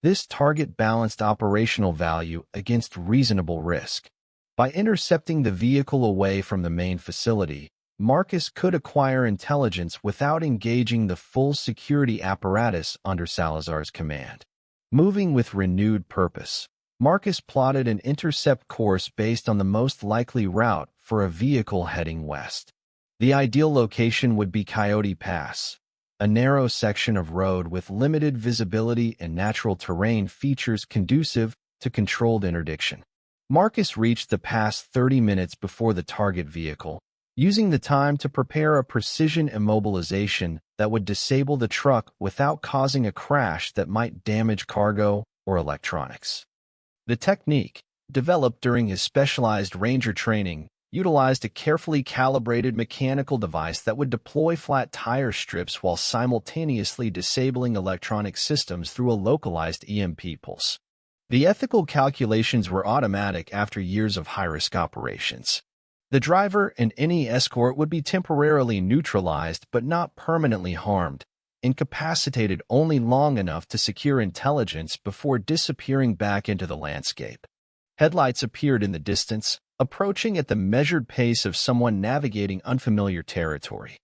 This target balanced operational value against reasonable risk. By intercepting the vehicle away from the main facility, Marcus could acquire intelligence without engaging the full security apparatus under Salazar's command. Moving with renewed purpose, Marcus plotted an intercept course based on the most likely route for a vehicle heading west. The ideal location would be Coyote Pass, a narrow section of road with limited visibility and natural terrain features conducive to controlled interdiction. Marcus reached the pass 30 minutes before the target vehicle, using the time to prepare a precision immobilization that would disable the truck without causing a crash that might damage cargo or electronics. The technique, developed during his specialized ranger training, utilized a carefully calibrated mechanical device that would deploy flat tire strips while simultaneously disabling electronic systems through a localized EMP pulse. The ethical calculations were automatic after years of high-risk operations. The driver and any escort would be temporarily neutralized but not permanently harmed, incapacitated only long enough to secure intelligence before disappearing back into the landscape. Headlights appeared in the distance, approaching at the measured pace of someone navigating unfamiliar territory.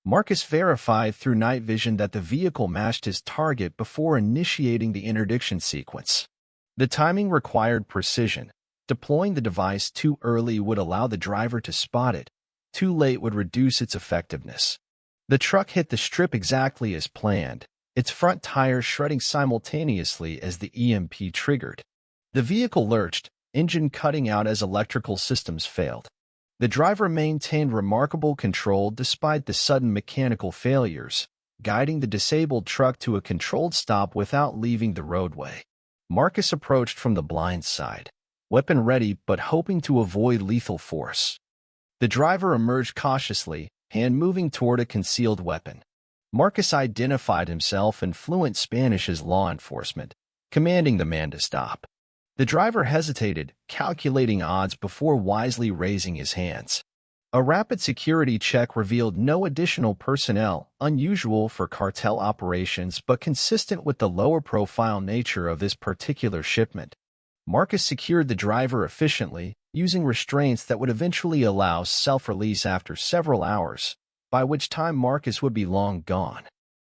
Marcus verified through night vision that the vehicle matched his target before initiating the interdiction sequence. The timing required precision. Deploying the device too early would allow the driver to spot it. Too late would reduce its effectiveness. The truck hit the strip exactly as planned, its front tires shredding simultaneously as the EMP triggered. The vehicle lurched, engine cutting out as electrical systems failed. The driver maintained remarkable control despite the sudden mechanical failures, guiding the disabled truck to a controlled stop without leaving the roadway. Marcus approached from the blind side, weapon ready but hoping to avoid lethal force. The driver emerged cautiously, hand moving toward a concealed weapon. Marcus identified himself in fluent Spanish as law enforcement, commanding the man to stop. The driver hesitated, calculating odds before wisely raising his hands. A rapid security check revealed no additional personnel, unusual for cartel operations but consistent with the lower-profile nature of this particular shipment. Marcus secured the driver efficiently, using restraints that would eventually allow self-release after several hours, by which time Marcus would be long gone.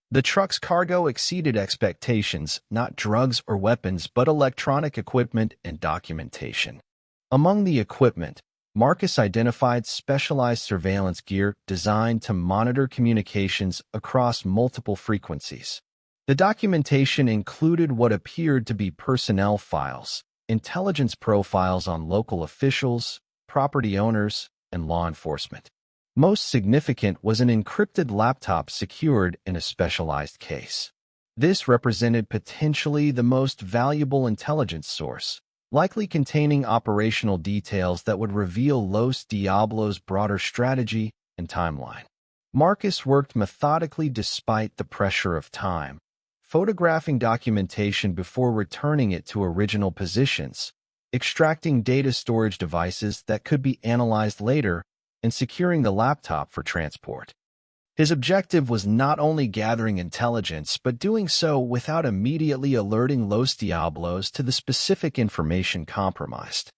The truck's cargo exceeded expectations, not drugs or weapons but electronic equipment and documentation. Among the equipment, Marcus identified specialized surveillance gear designed to monitor communications across multiple frequencies. The documentation included what appeared to be personnel files, intelligence profiles on local officials, property owners, and law enforcement. Most significant was an encrypted laptop secured in a specialized case. This represented potentially the most valuable intelligence source, likely containing operational details that would reveal Los Diablos' broader strategy and timeline. Marcus worked methodically despite the pressure of time, photographing documentation before returning it to original positions, extracting data storage devices that could be analyzed later, and securing the laptop for transport. His objective was not only gathering intelligence but doing so without immediately alerting Los Diablos to the specific information compromised.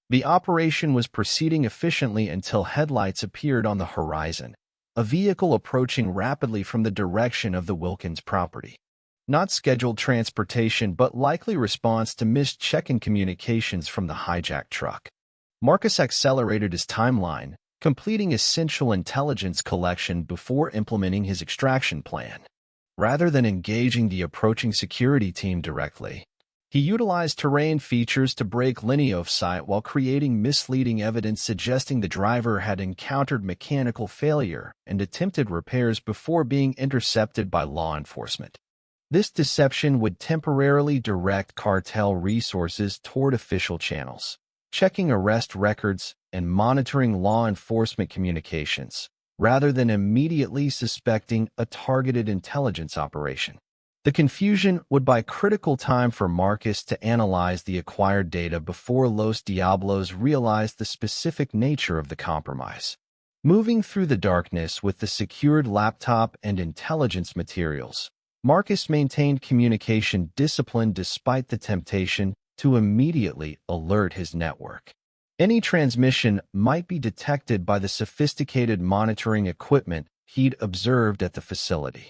The operation was proceeding efficiently until headlights appeared on the horizon, a vehicle approaching rapidly from the direction of the Wilkins property. Not scheduled transportation but likely response to missed check-in communications from the hijacked truck. Marcus accelerated his timeline, completing essential intelligence collection before implementing his extraction plan. Rather than engaging the approaching security team directly, he utilized terrain features to break line of sight while creating misleading evidence suggesting the driver had encountered mechanical failure and attempted repairs before being intercepted by law enforcement. This deception would temporarily direct cartel resources toward official channels, checking arrest records and monitoring law enforcement communications, rather than immediately suspecting a targeted intelligence operation. The confusion would buy critical time for Marcus to analyze the acquired data before Los Diablos realized the specific nature of the compromise. Moving through the darkness with the secured laptop and intelligence materials, Marcus maintained communication discipline despite the temptation to immediately alert his network. Any transmission might be detected by the sophisticated monitoring equipment he'd observed at the facility.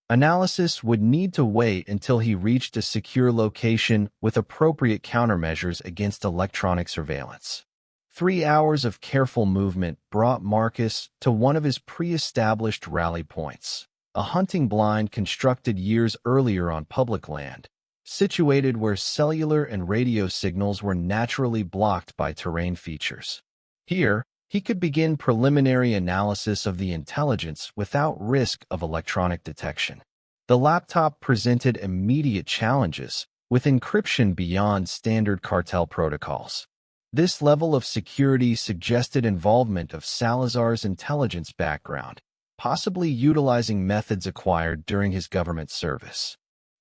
Analysis would need to wait until he reached a secure location with appropriate countermeasures against electronic surveillance. 3 hours of careful movement brought Marcus to one of his pre-established rally points, a hunting blind constructed years earlier on public land, situated where cellular and radio signals were naturally blocked by terrain features. Here, he could begin preliminary analysis of the intelligence without risk of electronic detection. The laptop presented immediate challenges, with encryption beyond standard cartel protocols. This level of security suggested involvement of Salazar's intelligence background, possibly utilizing methods acquired during his government service.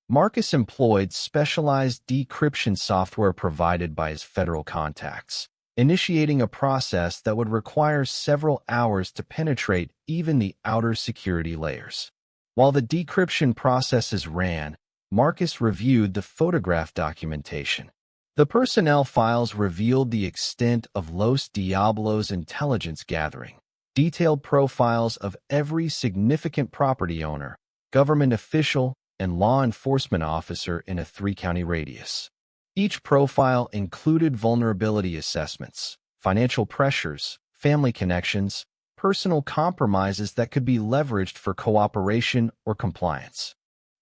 Marcus employed specialized decryption software provided by his federal contacts, initiating a process that would require several hours to penetrate even the outer security layers. While the decryption processes ran, Marcus reviewed the photograph documentation. The personnel files revealed the extent of Los Diablos' intelligence gathering, detailed profiles of every significant property owner, government official, and law enforcement officer in a 3-county radius. Each profile included vulnerability assessments, financial pressures, family connections, personal compromises that could be leveraged for cooperation or compliance.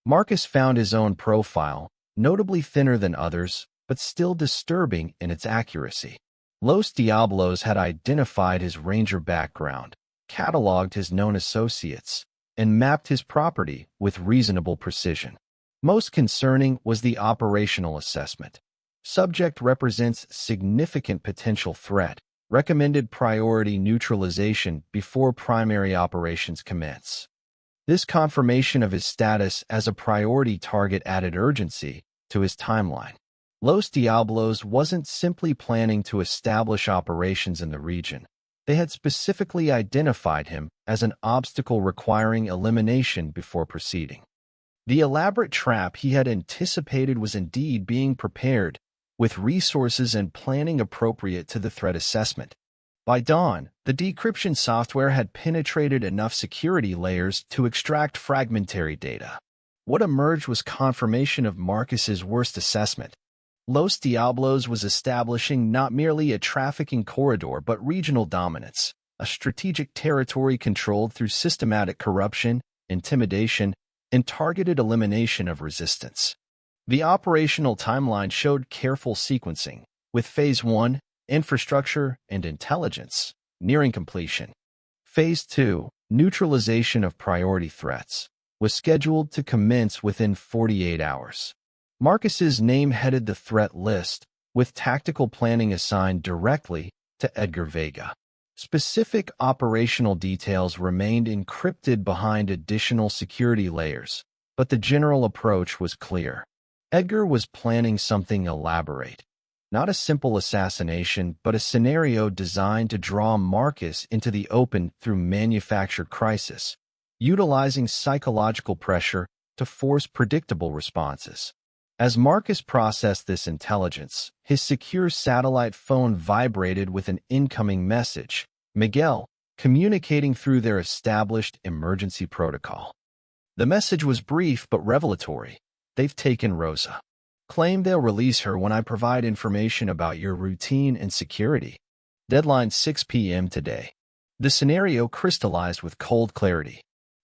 Marcus found his own profile, notably thinner than others, but still disturbing in its accuracy. Los Diablos had identified his ranger background, cataloged his known associates, and mapped his property with reasonable precision. Most concerning was the operational assessment. Subject represents significant potential threat, recommended priority neutralization before primary operations commence. This confirmation of his status as a priority target added urgency to his timeline. Los Diablos wasn't simply planning to establish operations in the region. They had specifically identified him as an obstacle requiring elimination before proceeding. The elaborate trap he had anticipated was indeed being prepared, with resources and planning appropriate to the threat assessment. By dawn, the decryption software had penetrated enough security layers to extract fragmentary data. What emerged was confirmation of Marcus's worst assessment. Los Diablos was establishing not merely a trafficking corridor but regional dominance, a strategic territory controlled through systematic corruption, intimidation, and targeted elimination of resistance. The operational timeline showed careful sequencing, with Phase 1, Infrastructure and Intelligence, nearing completion. Phase 2, Neutralization of Priority Threats, was scheduled to commence within 48 hours. Marcus's name headed the threat list, with tactical planning assigned directly to Edgar Vega. Specific operational details remained encrypted behind additional security layers, but the general approach was clear. Edgar was planning something elaborate. Not a simple assassination, but a scenario designed to draw Marcus into the open through manufactured crisis, utilizing psychological pressure to force predictable responses. As Marcus processed this intelligence, his secure satellite phone vibrated with an incoming message, Miguel, communicating through their established emergency protocol. The message was brief but revelatory. "They've taken Rosa. Claim they'll release her when I provide information about your routine and security. Deadline 6 p.m. today." The scenario crystallized with cold clarity.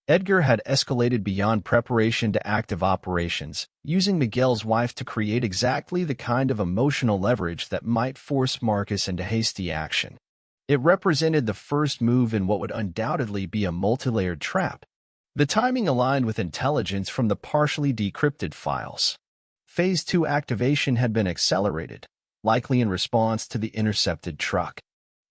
Edgar had escalated beyond preparation to active operations, using Miguel's wife to create exactly the kind of emotional leverage that might force Marcus into hasty action. It represented the first move in what would undoubtedly be a multi-layered trap. The timing aligned with intelligence from the partially decrypted files. Phase 2 activation had been accelerated, likely in response to the intercepted truck.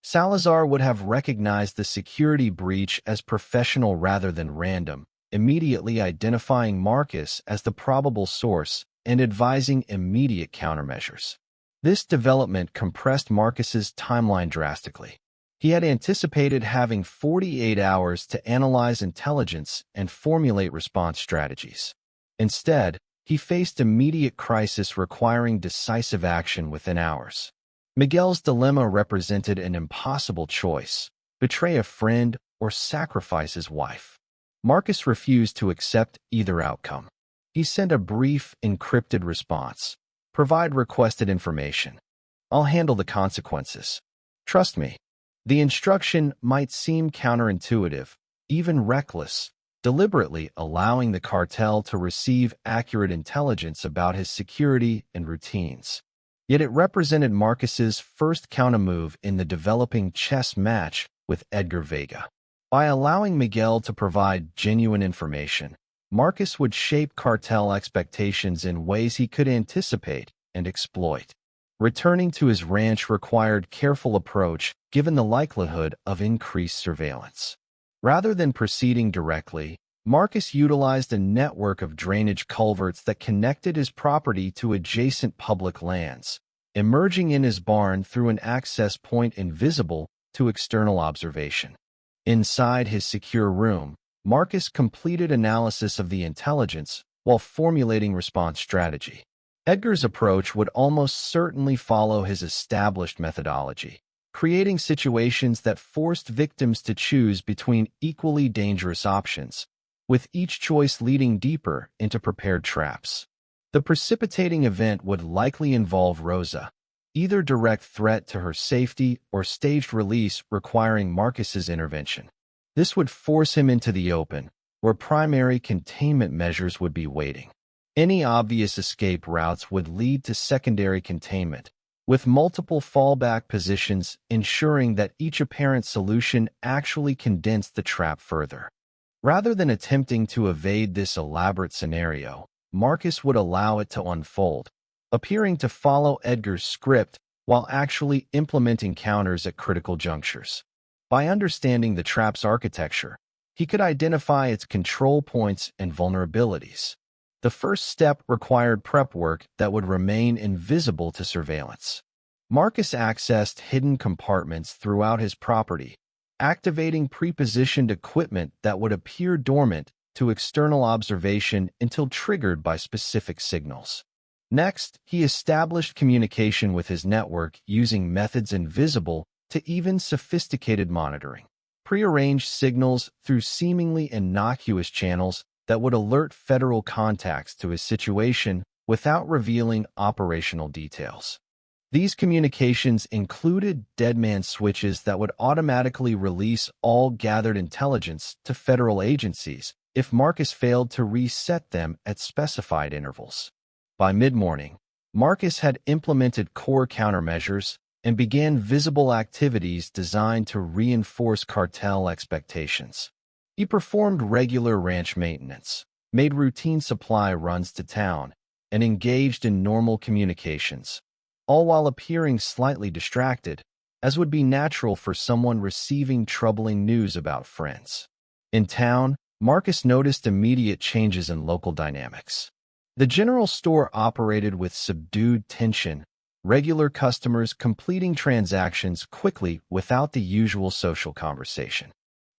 Salazar would have recognized the security breach as professional rather than random, immediately identifying Marcus as the probable source and advising immediate countermeasures. This development compressed Marcus's timeline drastically. He had anticipated having 48 hours to analyze intelligence and formulate response strategies. Instead, he faced immediate crisis requiring decisive action within hours. Miguel's dilemma represented an impossible choice: betray a friend or sacrifice his wife. Marcus refused to accept either outcome. He sent a brief, encrypted response. "Provide requested information. I'll handle the consequences. Trust me." The instruction might seem counterintuitive, even reckless, deliberately allowing the cartel to receive accurate intelligence about his security and routines. Yet it represented Marcus's first countermove in the developing chess match with Edgar Vega. By allowing Miguel to provide genuine information, Marcus would shape cartel expectations in ways he could anticipate and exploit. Returning to his ranch required careful approach given the likelihood of increased surveillance. Rather than proceeding directly, Marcus utilized a network of drainage culverts that connected his property to adjacent public lands, emerging in his barn through an access point invisible to external observation. Inside his secure room, Marcus completed analysis of the intelligence while formulating response strategy. Edgar's approach would almost certainly follow his established methodology, creating situations that forced victims to choose between equally dangerous options, with each choice leading deeper into prepared traps. The precipitating event would likely involve Rosa, either direct threat to her safety or staged release requiring Marcus's intervention. This would force him into the open, where primary containment measures would be waiting. Any obvious escape routes would lead to secondary containment, with multiple fallback positions ensuring that each apparent solution actually condensed the trap further. Rather than attempting to evade this elaborate scenario, Marcus would allow it to unfold, appearing to follow Edgar's script while actually implementing counters at critical junctures. By understanding the trap's architecture, he could identify its control points and vulnerabilities. The first step required prep work that would remain invisible to surveillance. Marcus accessed hidden compartments throughout his property, activating pre-positioned equipment that would appear dormant to external observation until triggered by specific signals. Next, he established communication with his network using methods invisible to even sophisticated monitoring. Prearranged signals through seemingly innocuous channels that would alert federal contacts to his situation without revealing operational details. These communications included deadman switches that would automatically release all gathered intelligence to federal agencies if Marcus failed to reset them at specified intervals. By mid-morning, Marcus had implemented core countermeasures and began visible activities designed to reinforce cartel expectations. He performed regular ranch maintenance, made routine supply runs to town, and engaged in normal communications, all while appearing slightly distracted, as would be natural for someone receiving troubling news about friends. In town, Marcus noticed immediate changes in local dynamics. The general store operated with subdued tension, regular customers completing transactions quickly without the usual social conversation.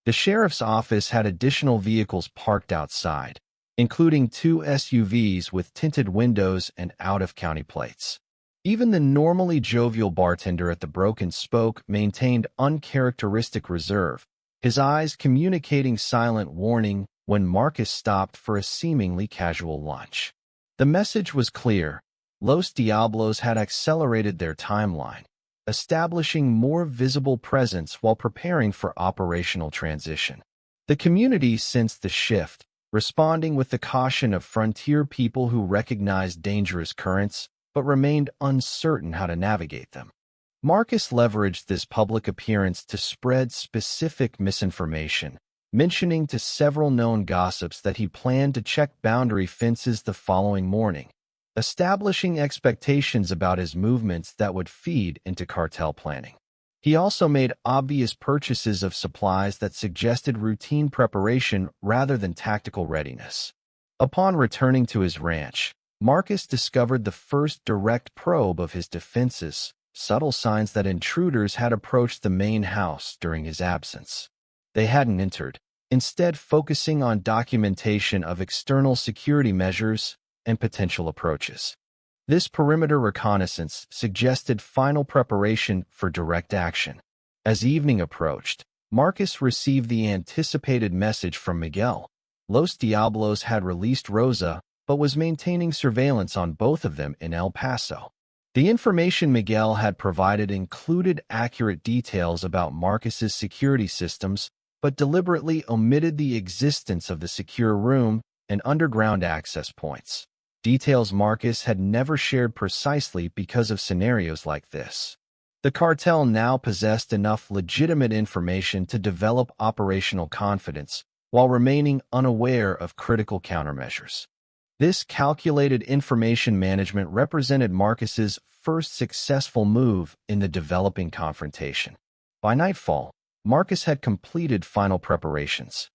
The sheriff's office had additional vehicles parked outside, including 2 SUVs with tinted windows and out-of-county plates. Even the normally jovial bartender at the Broken Spoke maintained uncharacteristic reserve, his eyes communicating silent warning when Marcus stopped for a seemingly casual lunch. The message was clear. Los Diablos had accelerated their timeline, establishing more visible presence while preparing for operational transition. The community sensed the shift, responding with the caution of frontier people who recognized dangerous currents but remained uncertain how to navigate them. Marcus leveraged this public appearance to spread specific misinformation, mentioning to several known gossips that he planned to check boundary fences the following morning, establishing expectations about his movements that would feed into cartel planning. He also made obvious purchases of supplies that suggested routine preparation rather than tactical readiness. Upon returning to his ranch, Marcus discovered the first direct probe of his defenses, subtle signs that intruders had approached the main house during his absence. They hadn't entered, instead focusing on documentation of external security measures and potential approaches. This perimeter reconnaissance suggested final preparation for direct action. As evening approached, Marcus received the anticipated message from Miguel. Los Diablos had released Rosa, but was maintaining surveillance on both of them in El Paso. The information Miguel had provided included accurate details about Marcus's security systems, but deliberately omitted the existence of the secure room and underground access points. Details Marcus had never shared precisely because of scenarios like this. The cartel now possessed enough legitimate information to develop operational confidence while remaining unaware of critical countermeasures. This calculated information management represented Marcus's first successful move in the developing confrontation. By nightfall, Marcus had completed final preparations.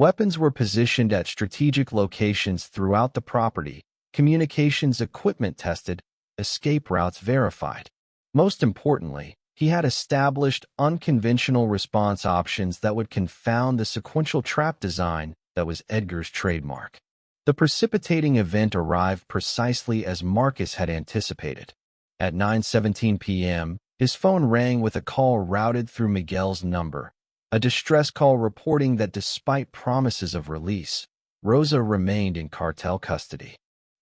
Weapons were positioned at strategic locations throughout the property, communications equipment tested, escape routes verified. Most importantly, he had established unconventional response options that would confound the sequential trap design that was Edgar's trademark. The precipitating event arrived precisely as Marcus had anticipated. At 9:17 p.m., his phone rang with a call routed through Miguel's number, a distress call reporting that despite promises of release, Rosa remained in cartel custody.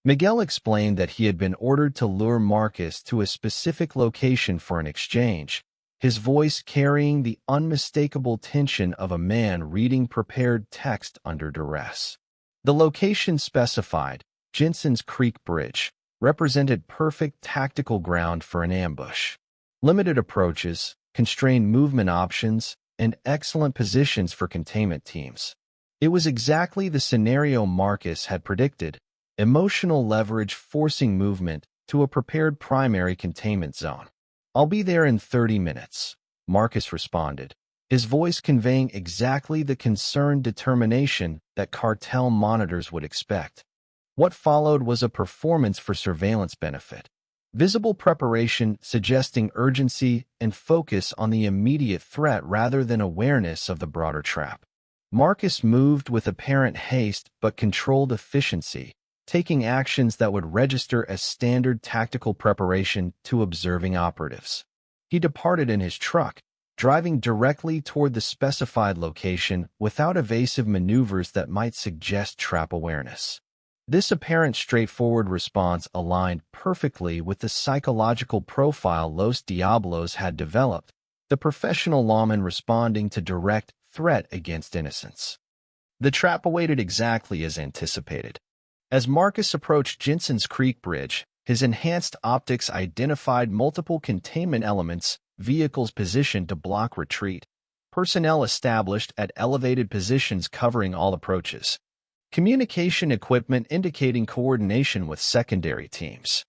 Miguel explained that he had been ordered to lure Marcus to a specific location for an exchange, his voice carrying the unmistakable tension of a man reading prepared text under duress. The location specified, Jensen's Creek Bridge, represented perfect tactical ground for an ambush. Limited approaches, constrained movement options, and excellent positions for containment teams. It was exactly the scenario Marcus had predicted, emotional leverage forcing movement to a prepared primary containment zone. "I'll be there in 30 minutes, Marcus responded, his voice conveying exactly the concerned determination that cartel monitors would expect. What followed was a performance for surveillance benefit. Visible preparation suggesting urgency and focus on the immediate threat rather than awareness of the broader trap. Marcus moved with apparent haste but controlled efficiency, taking actions that would register as standard tactical preparation to observing operatives. He departed in his truck, driving directly toward the specified location without evasive maneuvers that might suggest trap awareness. This apparent straightforward response aligned perfectly with the psychological profile Los Diablos had developed, the professional lawman responding to direct threat against innocence. The trap awaited exactly as anticipated. As Marcus approached Jensen's Creek Bridge, his enhanced optics identified multiple containment elements, vehicles positioned to block retreat, personnel established at elevated positions covering all approaches, communication equipment indicating coordination with secondary teams.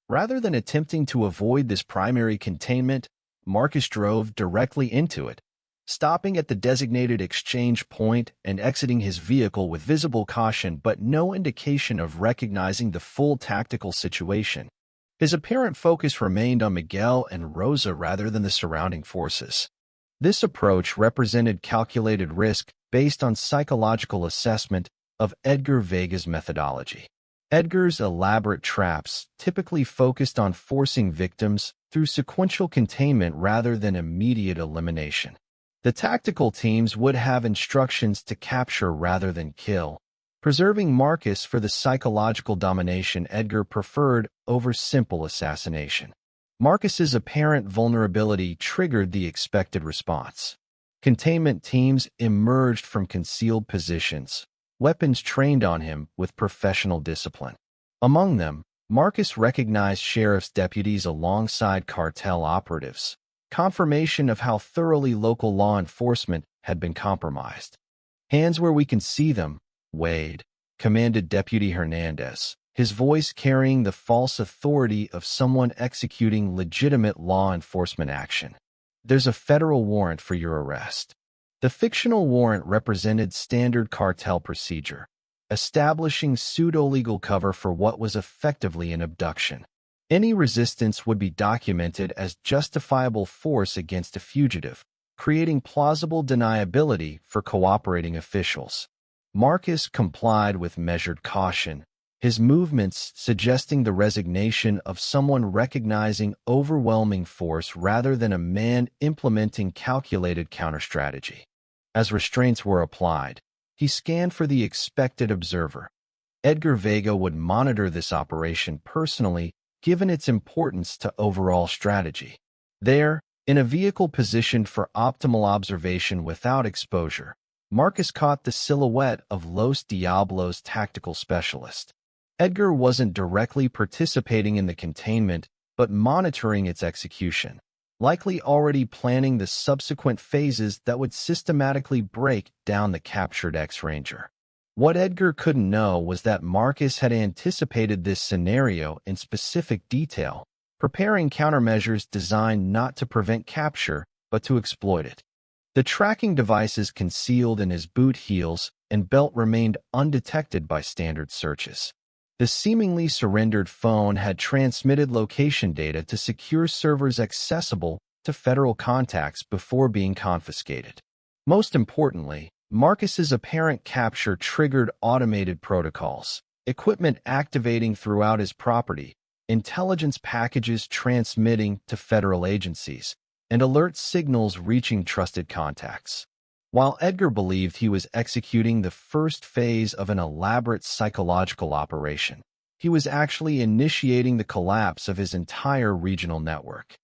Rather than attempting to avoid this primary containment, Marcus drove directly into it, stopping at the designated exchange point and exiting his vehicle with visible caution but no indication of recognizing the full tactical situation. His apparent focus remained on Miguel and Rosa rather than the surrounding forces. This approach represented calculated risk based on psychological assessment of Edgar Vega's methodology. Edgar's elaborate traps typically focused on forcing victims through sequential containment rather than immediate elimination. The tactical teams would have instructions to capture rather than kill, preserving Marcus for the psychological domination Edgar preferred over simple assassination. Marcus's apparent vulnerability triggered the expected response. Containment teams emerged from concealed positions, weapons trained on him with professional discipline. Among them, Marcus recognized sheriff's deputies alongside cartel operatives, confirmation of how thoroughly local law enforcement had been compromised. "Hands where we can see them, Wade," commanded Deputy Hernandez, his voice carrying the false authority of someone executing legitimate law enforcement action. "There's a federal warrant for your arrest." The fictional warrant represented standard cartel procedure, establishing pseudo-legal cover for what was effectively an abduction. Any resistance would be documented as justifiable force against a fugitive, creating plausible deniability for cooperating officials. Marcus complied with measured caution, his movements suggesting the resignation of someone recognizing overwhelming force rather than a man implementing calculated counter-strategy. As restraints were applied, he scanned for the expected observer. Edgar Vega would monitor this operation personally, given its importance to overall strategy. There, in a vehicle positioned for optimal observation without exposure, Marcus caught the silhouette of Los Diablos' tactical specialist. Edgar wasn't directly participating in the containment, but monitoring its execution, likely already planning the subsequent phases that would systematically break down the captured X-Ranger. What Edgar couldn't know was that Marcus had anticipated this scenario in specific detail, preparing countermeasures designed not to prevent capture, but to exploit it. The tracking devices concealed in his boot heels and belt remained undetected by standard searches. The seemingly surrendered phone had transmitted location data to secure servers accessible to federal contacts before being confiscated. Most importantly, Marcus's apparent capture triggered automated protocols, equipment activating throughout his property, intelligence packages transmitting to federal agencies, and alert signals reaching trusted contacts. While Edgar believed he was executing the first phase of an elaborate psychological operation, he was actually initiating the collapse of his entire regional network.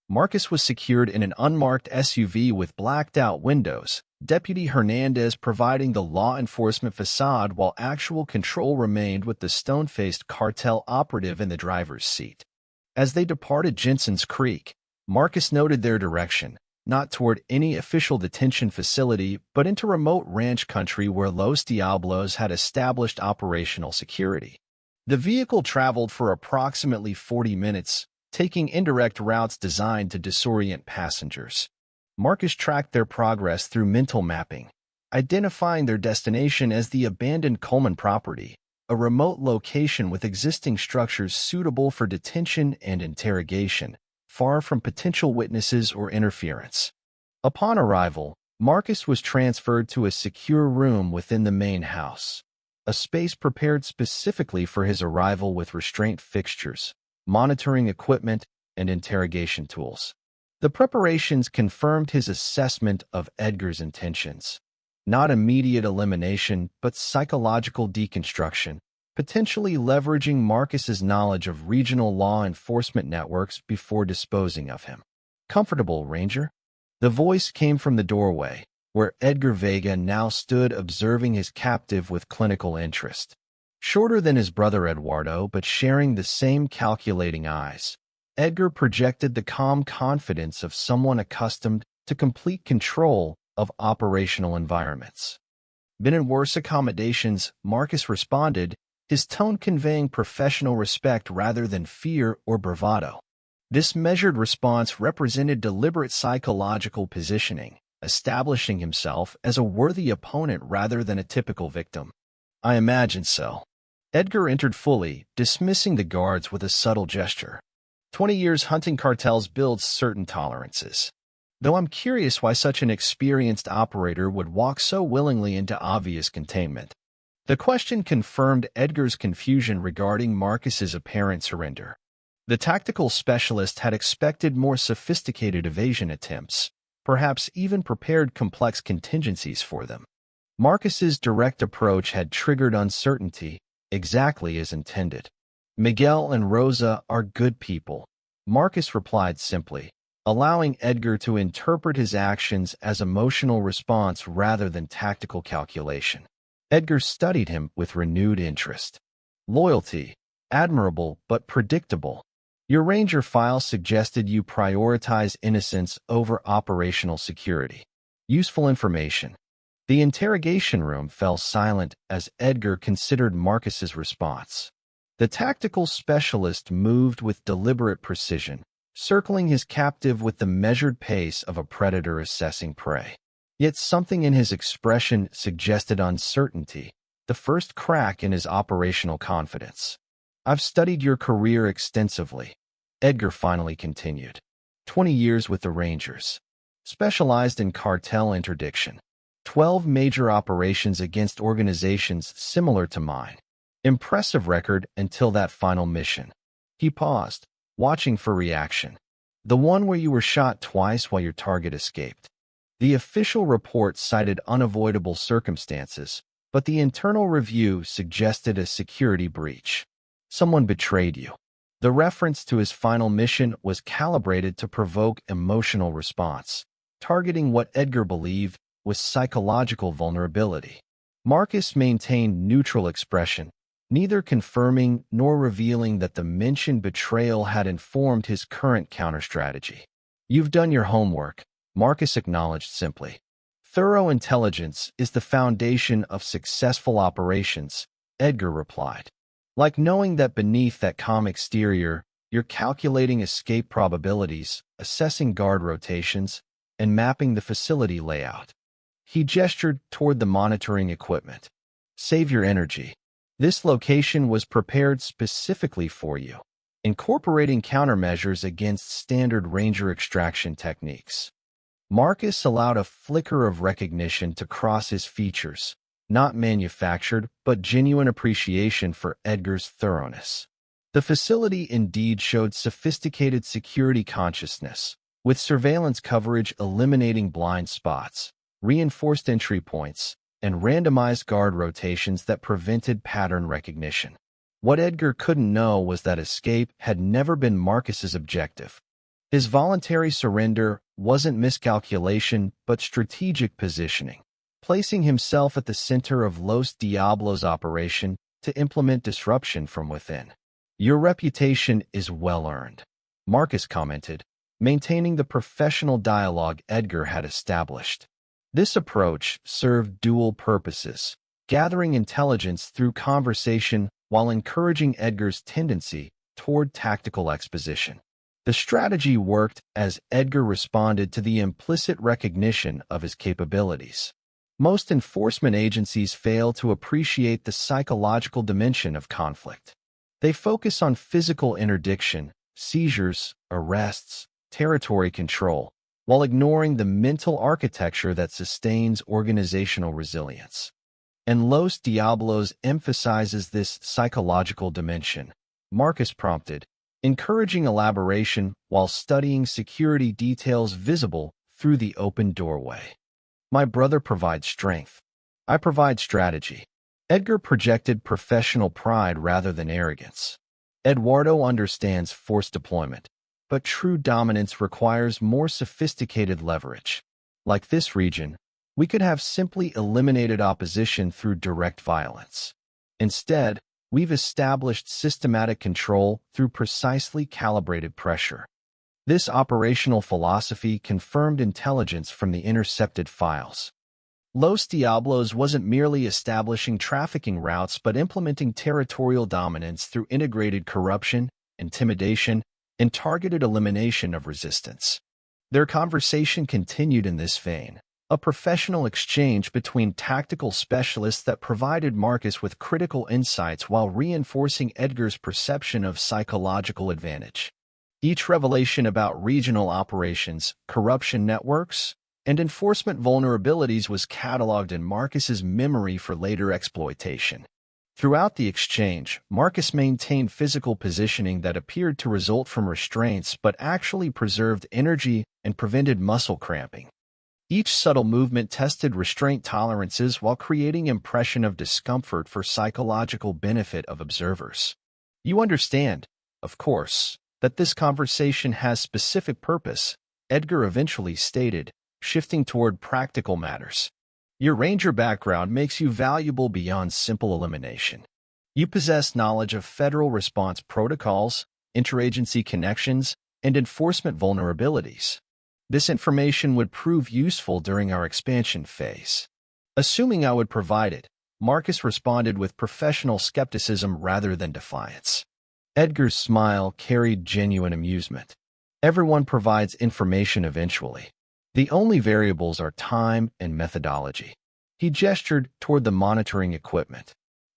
Marcus was secured in an unmarked SUV with blacked-out windows, Deputy Hernandez providing the law enforcement facade while actual control remained with the stone-faced cartel operative in the driver's seat. As they departed Jensen's Creek, Marcus noted their direction, not toward any official detention facility, but into remote ranch country where Los Diablos had established operational security. The vehicle traveled for approximately 40 minutes, taking indirect routes designed to disorient passengers. Marcus tracked their progress through mental mapping, identifying their destination as the abandoned Coleman property, a remote location with existing structures suitable for detention and interrogation, far from potential witnesses or interference. Upon arrival, Marcus was transferred to a secure room within the main house, a space prepared specifically for his arrival with restraint fixtures, monitoring equipment, and interrogation tools. The preparations confirmed his assessment of Edgar's intentions. Not immediate elimination, but psychological deconstruction, potentially leveraging Marcus's knowledge of regional law enforcement networks before disposing of him. "Comfortable, Ranger?" The voice came from the doorway, where Edgar Vega now stood observing his captive with clinical interest. Shorter than his brother Eduardo, but sharing the same calculating eyes, Edgar projected the calm confidence of someone accustomed to complete control of operational environments. "Been in worse accommodations," Marcus responded, his tone conveying professional respect rather than fear or bravado. This measured response represented deliberate psychological positioning, establishing himself as a worthy opponent rather than a typical victim. "I imagine so." Edgar entered fully, dismissing the guards with a subtle gesture. 20 years hunting cartels builds certain tolerances. Though I'm curious why such an experienced operator would walk so willingly into obvious containment. The question confirmed Edgar's confusion regarding Marcus's apparent surrender. The tactical specialist had expected more sophisticated evasion attempts, perhaps even prepared complex contingencies for them. Marcus's direct approach had triggered uncertainty, exactly as intended. "Miguel and Rosa are good people," Marcus replied simply, allowing Edgar to interpret his actions as emotional response rather than tactical calculation. Edgar studied him with renewed interest. "Loyalty, admirable but predictable. Your Ranger file suggested you prioritize innocence over operational security. Useful information." The interrogation room fell silent as Edgar considered Marcus's response. The tactical specialist moved with deliberate precision, circling his captive with the measured pace of a predator assessing prey. Yet something in his expression suggested uncertainty, the first crack in his operational confidence. "I've studied your career extensively," Edgar finally continued. 20 years with the Rangers. Specialized in cartel interdiction. 12 major operations against organizations similar to mine. Impressive record until that final mission. He paused, watching for reaction. "The one where you were shot twice while your target escaped." The official report cited unavoidable circumstances, but the internal review suggested a security breach. "Someone betrayed you." The reference to his final mission was calibrated to provoke emotional response, targeting what Edgar believed was psychological vulnerability. Marcus maintained neutral expression, neither confirming nor revealing that the mentioned betrayal had informed his current counter-strategy. "You've done your homework," Marcus acknowledged simply. "Thorough intelligence is the foundation of successful operations," Edgar replied. "Like knowing that beneath that calm exterior, you're calculating escape probabilities, assessing guard rotations, and mapping the facility layout. He gestured toward the monitoring equipment. Save your energy. This location was prepared specifically for you, incorporating countermeasures against standard Ranger extraction techniques. Marcus allowed a flicker of recognition to cross his features, not manufactured, but genuine appreciation for Edgar's thoroughness. The facility indeed showed sophisticated security consciousness, with surveillance coverage eliminating blind spots, reinforced entry points, and randomized guard rotations that prevented pattern recognition. What Edgar couldn't know was that escape had never been Marcus's objective. His voluntary surrender wasn't miscalculation but strategic positioning, placing himself at the center of Los Diablos' operation to implement disruption from within. Your reputation is well earned, Marcus commented, maintaining the professional dialogue Edgar had established. This approach served dual purposes, gathering intelligence through conversation while encouraging Edgar's tendency toward tactical exposition. The strategy worked as Edgar responded to the implicit recognition of his capabilities. Most enforcement agencies fail to appreciate the psychological dimension of conflict. They focus on physical interdiction, seizures, arrests, territory control, while ignoring the mental architecture that sustains organizational resilience. And Los Diablos emphasizes this psychological dimension, Marcus prompted, encouraging elaboration while studying security details visible through the open doorway. My brother provides strength. I provide strategy. Edgar projected professional pride rather than arrogance. Eduardo understands force deployment, but true dominance requires more sophisticated leverage. Like this region, we could have simply eliminated opposition through direct violence. Instead, we've established systematic control through precisely calibrated pressure. This operational philosophy confirmed intelligence from the intercepted files. Los Diablos wasn't merely establishing trafficking routes but implementing territorial dominance through integrated corruption, intimidation, and targeted elimination of resistance. Their conversation continued in this vein, a professional exchange between tactical specialists that provided Marcus with critical insights while reinforcing Edgar's perception of psychological advantage. Each revelation about regional operations, corruption networks, and enforcement vulnerabilities was cataloged in Marcus's memory for later exploitation. Throughout the exchange, Marcus maintained physical positioning that appeared to result from restraints but actually preserved energy and prevented muscle cramping. Each subtle movement tested restraint tolerances while creating impression of discomfort for psychological benefit of observers. You understand, of course, that this conversation has specific purpose, Edgar eventually stated, shifting toward practical matters. Your Ranger background makes you valuable beyond simple elimination. You possess knowledge of federal response protocols, interagency connections, and enforcement vulnerabilities. This information would prove useful during our expansion phase. Assuming I would provide it, Marcus responded with professional skepticism rather than defiance. Edgar's smile carried genuine amusement. Everyone provides information eventually. The only variables are time and methodology. He gestured toward the monitoring equipment.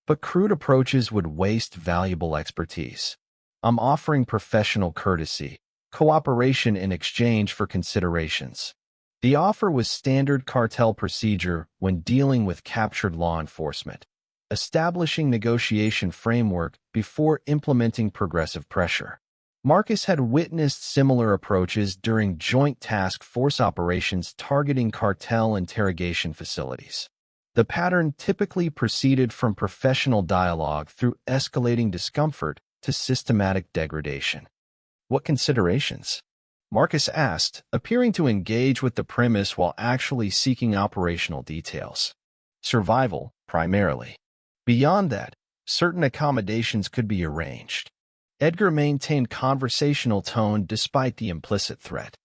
But crude approaches would waste valuable expertise. I'm offering professional courtesy, cooperation in exchange for considerations. The offer was standard cartel procedure when dealing with captured law enforcement, establishing negotiation framework before implementing progressive pressure. Marcus had witnessed similar approaches during joint task force operations targeting cartel interrogation facilities. The pattern typically proceeded from professional dialogue through escalating discomfort to systematic degradation. What considerations? Marcus asked, appearing to engage with the premise while actually seeking operational details. Survival, primarily. Beyond that, certain accommodations could be arranged. Edgar maintained conversational tone despite the implicit threat.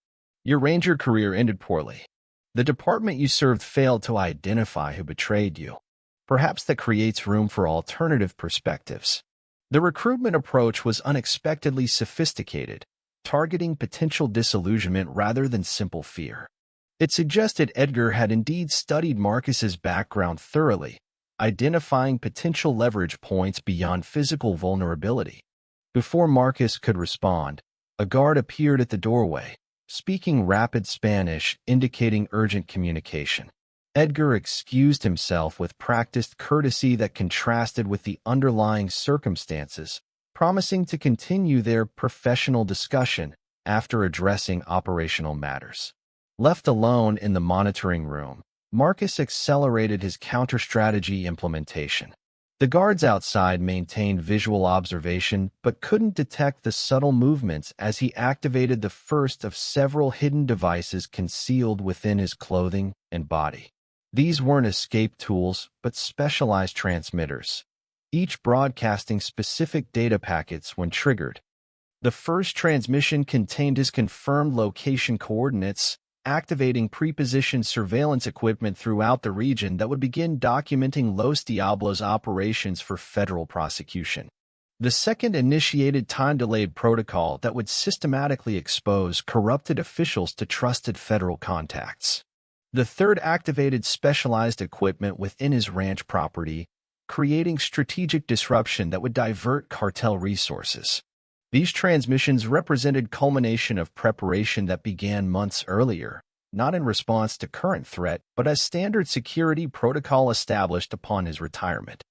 Your Ranger career ended poorly. The department you served failed to identify who betrayed you. Perhaps that creates room for alternative perspectives. The recruitment approach was unexpectedly sophisticated, targeting potential disillusionment rather than simple fear. It suggested Edgar had indeed studied Marcus's background thoroughly, identifying potential leverage points beyond physical vulnerability. Before Marcus could respond, a guard appeared at the doorway, speaking rapid Spanish, indicating urgent communication. Edgar excused himself with practiced courtesy that contrasted with the underlying circumstances, promising to continue their professional discussion after addressing operational matters. Left alone in the monitoring room, Marcus accelerated his counter-strategy implementation. The guards outside maintained visual observation but couldn't detect the subtle movements as he activated the first of several hidden devices concealed within his clothing and body. These weren't escape tools, but specialized transmitters, each broadcasting specific data packets when triggered. The first transmission contained his confirmed location coordinates, activating pre-positioned surveillance equipment throughout the region that would begin documenting Los Diablos operations for federal prosecution. The second initiated time-delayed protocol that would systematically expose corrupted officials to trusted federal contacts. The third activated specialized equipment within his ranch property, creating strategic disruption that would divert cartel resources. These transmissions represented culmination of preparation that began months earlier, not in response to current threat, but as standard security protocol established upon his retirement.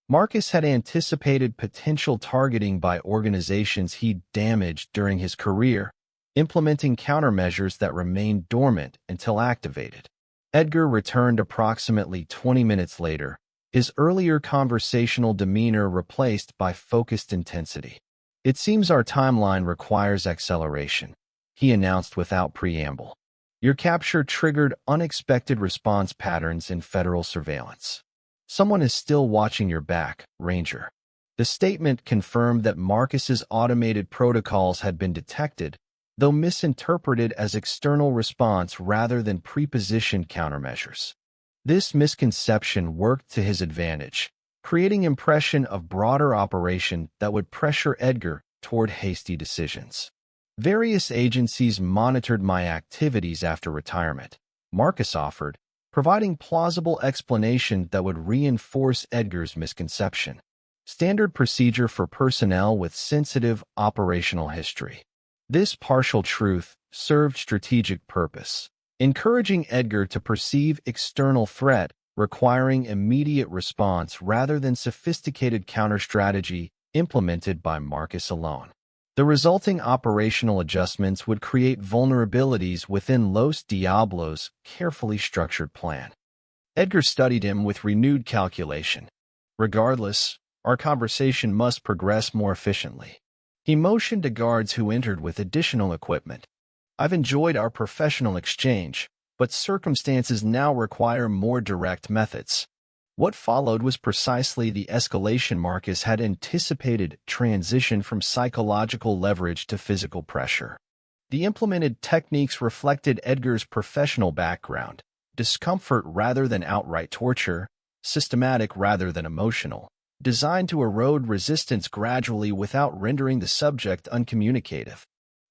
Marcus had anticipated potential targeting by organizations he'd damaged during his career, implementing countermeasures that remained dormant until activated. Edgar returned approximately 20 minutes later, his earlier conversational demeanor replaced by focused intensity. "It seems our timeline requires acceleration," he announced without preamble. "Your capture triggered unexpected response patterns in federal surveillance. Someone is still watching your back, Ranger." The statement confirmed that Marcus's automated protocols had been detected, though misinterpreted as external response rather than pre-positioned countermeasures. This misconception worked to his advantage, creating impression of broader operation that would pressure Edgar toward hasty decisions. "Various agencies monitored my activities after retirement," Marcus offered, providing plausible explanation that would reinforce Edgar's misconception. Standard procedure for personnel with sensitive operational history. This partial truth served strategic purpose, encouraging Edgar to perceive external threat requiring immediate response rather than sophisticated counter-strategy implemented by Marcus alone. The resulting operational adjustments would create vulnerabilities within Los Diablos' carefully structured plan. Edgar studied him with renewed calculation. "Regardless, our conversation must progress more efficiently." He motioned to guards who entered with additional equipment. "I've enjoyed our professional exchange, but circumstances now require more direct methods." What followed was precisely the escalation Marcus had anticipated: transition from psychological leverage to physical pressure. The implemented techniques reflected Edgar's professional background: discomfort rather than outright torture, systematic rather than emotional, designed to erode resistance gradually without rendering the subject uncommunicative.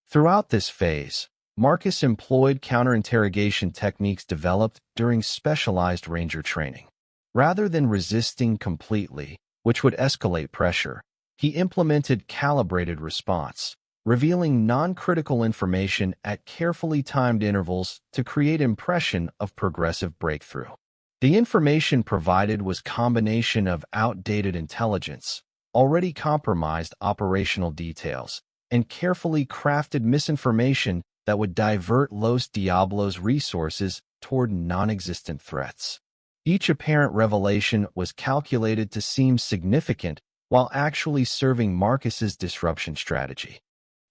Throughout this phase, Marcus employed counterinterrogation techniques developed during specialized Ranger training. Rather than resisting completely, which would escalate pressure, he implemented calibrated response, revealing non-critical information at carefully timed intervals to create impression of progressive breakthrough. The information provided was combination of outdated intelligence, already compromised operational details, and carefully crafted misinformation that would divert Los Diablos' resources toward non-existent threats. Each apparent revelation was calculated to seem significant while actually serving Marcus's disruption strategy.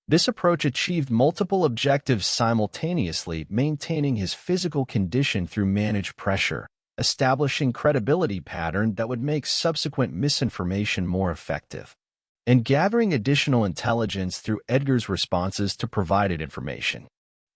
This approach achieved multiple objectives simultaneously, maintaining his physical condition through managed pressure, establishing credibility pattern that would make subsequent misinformation more effective, and gathering additional intelligence through Edgar's responses to provided information.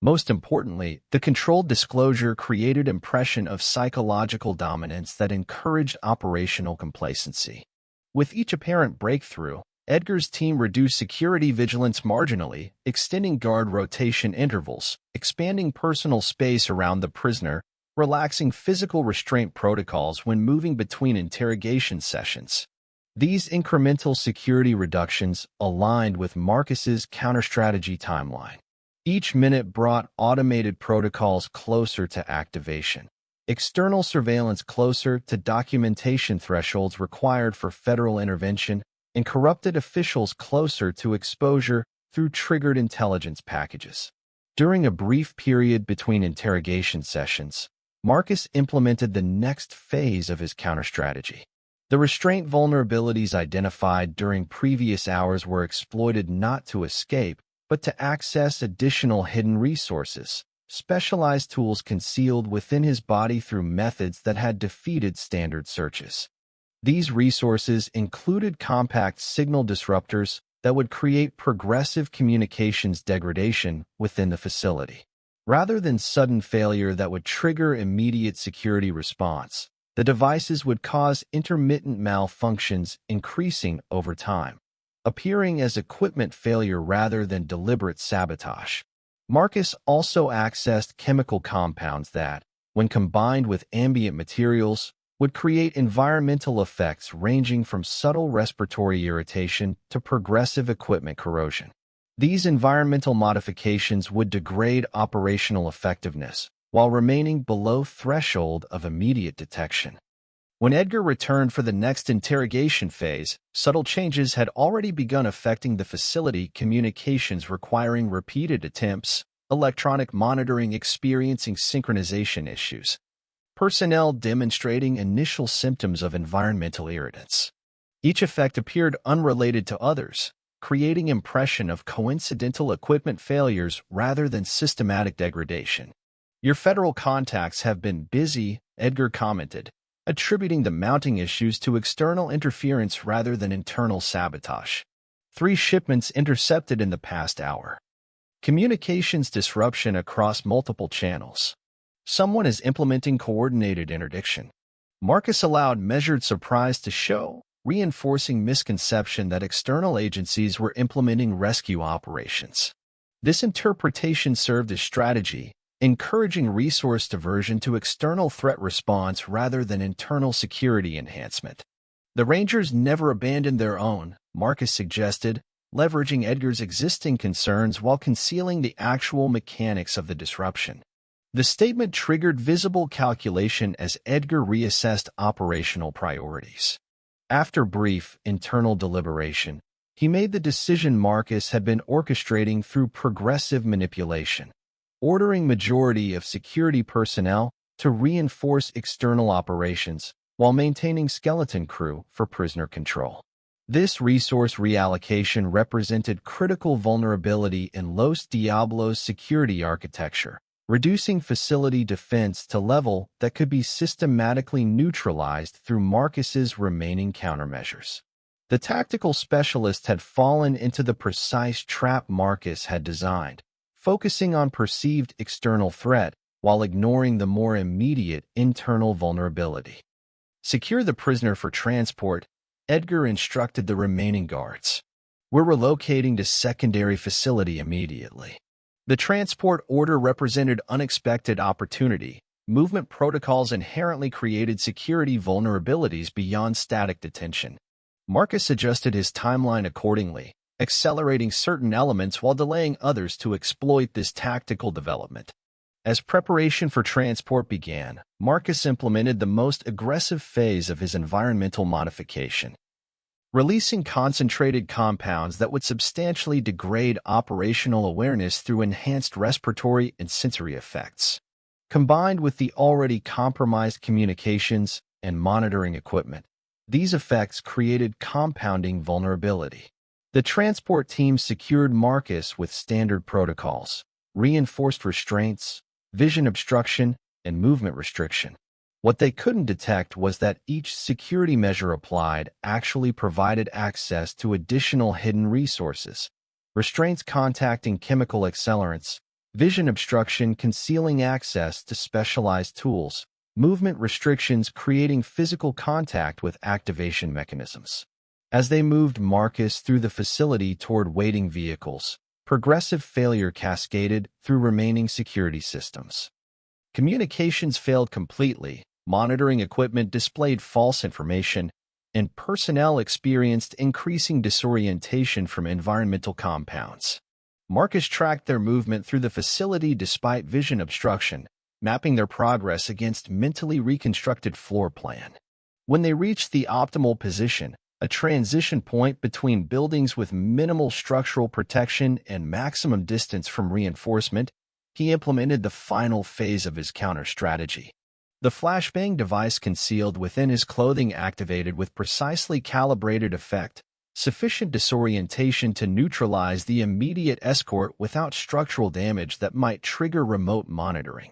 Most importantly, the controlled disclosure created impression of psychological dominance that encouraged operational complacency. With each apparent breakthrough, Edgar's team reduced security vigilance marginally, extending guard rotation intervals, expanding personal space around the prisoner, relaxing physical restraint protocols when moving between interrogation sessions. These incremental security reductions aligned with Marcus's counter-strategy timeline. Each minute brought automated protocols closer to activation, external surveillance closer to documentation thresholds required for federal intervention, and corrupted officials closer to exposure through triggered intelligence packages. During a brief period between interrogation sessions, Marcus implemented the next phase of his counter-strategy. The restraint vulnerabilities identified during previous hours were exploited not to escape, but to access additional hidden resources, specialized tools concealed within his body through methods that had defeated standard searches. These resources included compact signal disruptors that would create progressive communications degradation within the facility. Rather than sudden failure that would trigger immediate security response, the devices would cause intermittent malfunctions increasing over time, appearing as equipment failure rather than deliberate sabotage. Marcus also accessed chemical compounds that, when combined with ambient materials, would create environmental effects ranging from subtle respiratory irritation to progressive equipment corrosion. These environmental modifications would degrade operational effectiveness while remaining below threshold of immediate detection. When Edgar returned for the next interrogation phase, subtle changes had already begun affecting the facility, communications requiring repeated attempts, electronic monitoring experiencing synchronization issues, personnel demonstrating initial symptoms of environmental irritants. Each effect appeared unrelated to others, creating impression of coincidental equipment failures rather than systematic degradation. "Your federal contacts have been busy," Edgar commented, attributing the mounting issues to external interference rather than internal sabotage. 3 shipments intercepted in the past hour. Communications disruption across multiple channels. Someone is implementing coordinated interdiction. Marcus allowed measured surprise to show, reinforcing misconception that external agencies were implementing rescue operations. This interpretation served as strategy, encouraging resource diversion to external threat response rather than internal security enhancement. The Rangers never abandoned their own, Marcus suggested, leveraging Edgar's existing concerns while concealing the actual mechanics of the disruption. The statement triggered visible calculation as Edgar reassessed operational priorities. After brief internal deliberation, he made the decision Marcus had been orchestrating through progressive manipulation, ordering majority of security personnel to reinforce external operations while maintaining skeleton crew for prisoner control. This resource reallocation represented critical vulnerability in Los Diablos' security architecture, reducing facility defense to level that could be systematically neutralized through Marcus's remaining countermeasures. The tactical specialist had fallen into the precise trap Marcus had designed, focusing on perceived external threat while ignoring the more immediate internal vulnerability. "Secure the prisoner for transport," Edgar instructed the remaining guards. "We're relocating to secondary facility immediately." The transport order represented unexpected opportunity. Movement protocols inherently created security vulnerabilities beyond static detention. Marcus adjusted his timeline accordingly, accelerating certain elements while delaying others to exploit this tactical development. As preparation for transport began, Marcus implemented the most aggressive phase of his environmental modification, releasing concentrated compounds that would substantially degrade operational awareness through enhanced respiratory and sensory effects. Combined with the already compromised communications and monitoring equipment, these effects created compounding vulnerability. The transport team secured Marcus with standard protocols, reinforced restraints, vision obstruction, and movement restriction. What they couldn't detect was that each security measure applied actually provided access to additional hidden resources. Restraints contacting chemical accelerants, vision obstruction concealing access to specialized tools, movement restrictions creating physical contact with activation mechanisms. As they moved Marcus through the facility toward waiting vehicles, progressive failure cascaded through remaining security systems. Communications failed completely, monitoring equipment displayed false information, and personnel experienced increasing disorientation from environmental compounds. Marcus tracked their movement through the facility despite vision obstruction, mapping their progress against mentally reconstructed floor plan. When they reached the optimal position, a transition point between buildings with minimal structural protection and maximum distance from reinforcement, he implemented the final phase of his counter strategy. The flashbang device concealed within his clothing activated with precisely calibrated effect, sufficient disorientation to neutralize the immediate escort without structural damage that might trigger remote monitoring.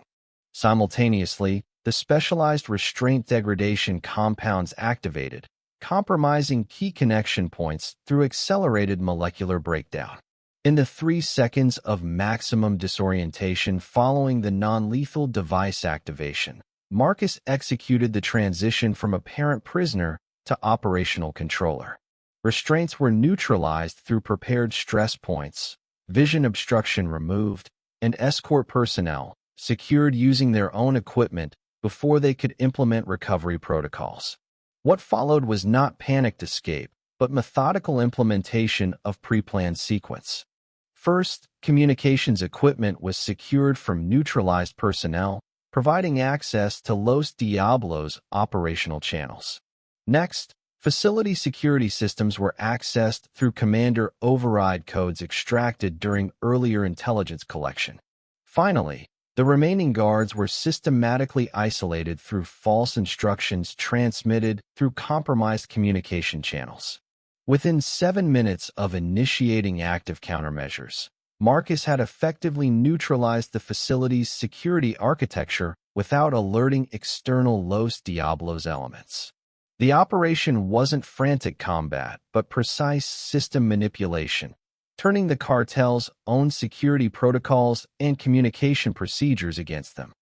Simultaneously, the specialized restraint degradation compounds activated, compromising key connection points through accelerated molecular breakdown. In the 3 seconds of maximum disorientation following the non-lethal device activation, Marcus executed the transition from apparent prisoner to operational controller. Restraints were neutralized through prepared stress points, vision obstruction removed, and escort personnel secured using their own equipment before they could implement recovery protocols. What followed was not panicked escape, but methodical implementation of pre-planned sequence. First, communications equipment was secured from neutralized personnel, providing access to Los Diablos' operational channels. Next, facility security systems were accessed through commander override codes extracted during earlier intelligence collection. Finally, the remaining guards were systematically isolated through false instructions transmitted through compromised communication channels. Within 7 minutes of initiating active countermeasures, Marcus had effectively neutralized the facility's security architecture without alerting external Los Diablos elements. The operation wasn't frantic combat, but precise system manipulation, turning the cartel's own security protocols and communication procedures against them.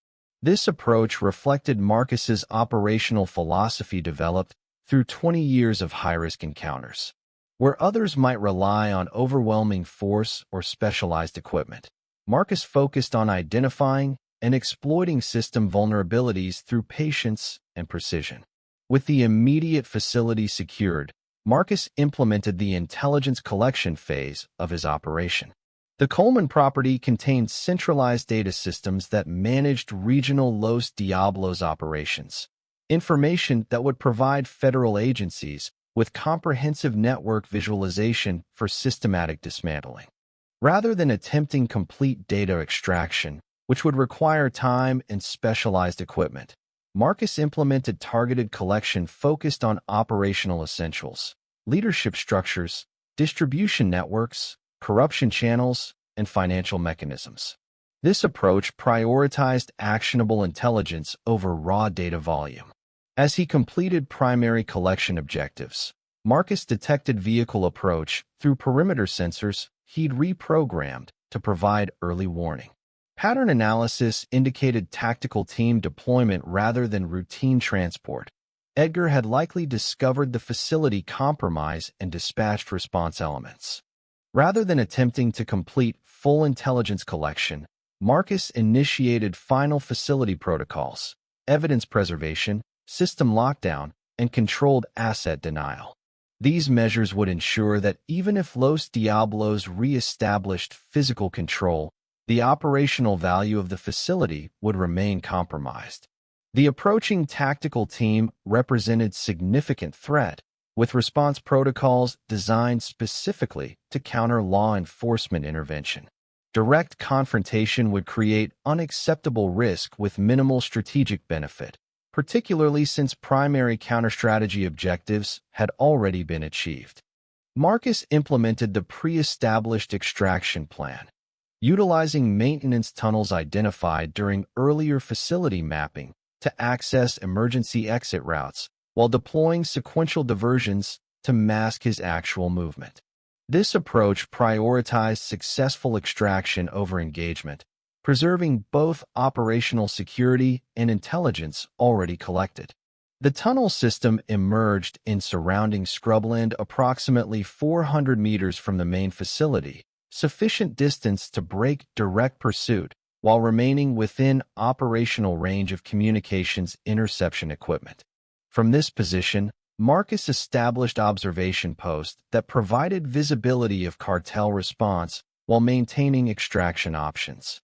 This approach reflected Marcus's operational philosophy developed through 20 years of high-risk encounters. Where others might rely on overwhelming force or specialized equipment, Marcus focused on identifying and exploiting system vulnerabilities through patience and precision. With the immediate facility secured, Marcus implemented the intelligence collection phase of his operation. The Coleman property contained centralized data systems that managed regional Los Diablos operations, information that would provide federal agencies with comprehensive network visualization for systematic dismantling. Rather than attempting complete data extraction, which would require time and specialized equipment, Marcus implemented targeted collection focused on operational essentials, leadership structures, distribution networks, corruption channels, and financial mechanisms. This approach prioritized actionable intelligence over raw data volume. As he completed primary collection objectives, Marcus detected vehicle approach through perimeter sensors he'd reprogrammed to provide early warning. Pattern analysis indicated tactical team deployment rather than routine transport. Edgar had likely discovered the facility compromise and dispatched response elements. Rather than attempting to complete full intelligence collection, Marcus initiated final facility protocols, evidence preservation, system lockdown, and controlled asset denial. These measures would ensure that even if Los Diablos re-established physical control, the operational value of the facility would remain compromised. The approaching tactical team represented significant threat, with response protocols designed specifically to counter law enforcement intervention. Direct confrontation would create unacceptable risk with minimal strategic benefit, particularly since primary counter-strategy objectives had already been achieved. Marcus implemented the pre-established extraction plan, utilizing maintenance tunnels identified during earlier facility mapping to access emergency exit routes, while deploying sequential diversions to mask his actual movement. This approach prioritized successful extraction over engagement, preserving both operational security and intelligence already collected. The tunnel system emerged in surrounding scrubland approximately 400 meters from the main facility, sufficient distance to break direct pursuit while remaining within operational range of communications interception equipment. From this position, Marcus established observation posts that provided visibility of cartel response while maintaining extraction options.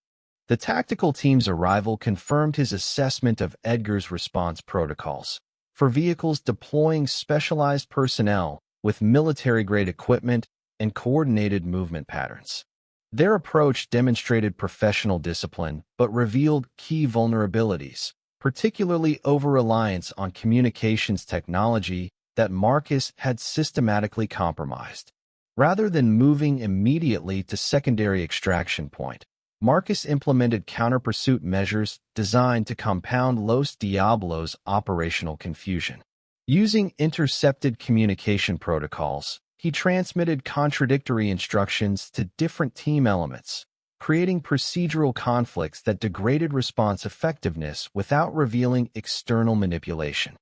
The tactical team's arrival confirmed his assessment of Edgar's response protocols for vehicles deploying specialized personnel with military-grade equipment and coordinated movement patterns. Their approach demonstrated professional discipline but revealed key vulnerabilities, particularly over-reliance on communications technology that Marcus had systematically compromised. Rather than moving immediately to secondary extraction point, Marcus implemented counter-pursuit measures designed to compound Los Diablos' operational confusion. Using intercepted communication protocols, he transmitted contradictory instructions to different team elements, creating procedural conflicts that degraded response effectiveness without revealing external manipulation.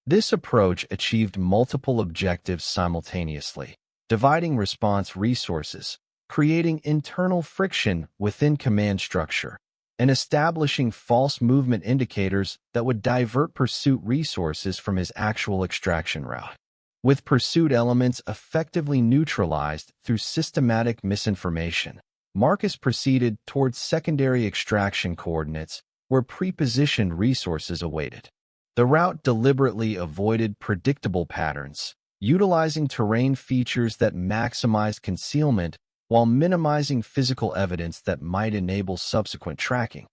This approach achieved multiple objectives simultaneously, dividing response resources, creating internal friction within command structure, and establishing false movement indicators that would divert pursuit resources from his actual extraction route. With pursuit elements effectively neutralized through systematic misinformation, Marcus proceeded towards secondary extraction coordinates where pre-positioned resources awaited. The route deliberately avoided predictable patterns, utilizing terrain features that maximized concealment while minimizing physical evidence that might enable subsequent tracking.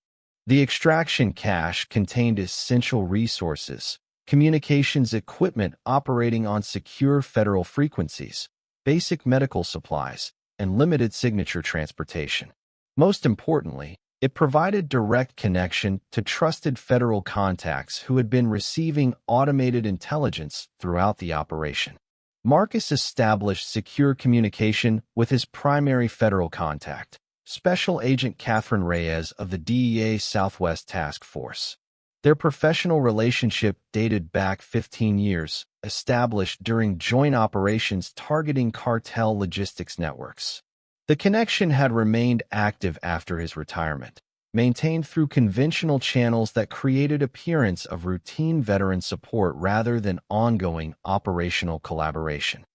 The extraction cache contained essential resources, communications equipment operating on secure federal frequencies, basic medical supplies, and limited signature transportation. Most importantly, it provided direct connection to trusted federal contacts who had been receiving automated intelligence throughout the operation. Marcus established secure communication with his primary federal contact, Special Agent Catherine Reyes of the DEA Southwest Task Force. Their professional relationship dated back 15 years, established during joint operations targeting cartel logistics networks. The connection had remained active after his retirement, maintained through conventional channels that created appearance of routine veteran support rather than ongoing operational collaboration.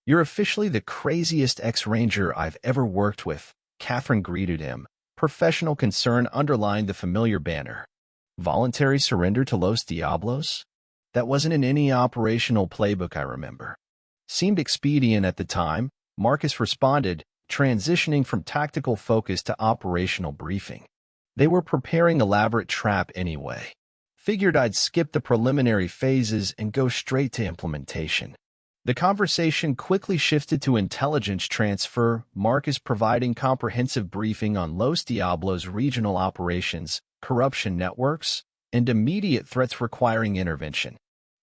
"You're officially the craziest ex-ranger I've ever worked with," Catherine greeted him, professional concern underlying the familiar banner. "Voluntary surrender to Los Diablos? That wasn't in any operational playbook I remember." "Seemed expedient at the time," Marcus responded, transitioning from tactical focus to operational briefing. "They were preparing elaborate trap anyway. Figured I'd skip the preliminary phases and go straight to implementation." The conversation quickly shifted to intelligence transfer, Marcus providing comprehensive briefing on Los Diablos' regional operations, corruption networks, and immediate threats requiring intervention.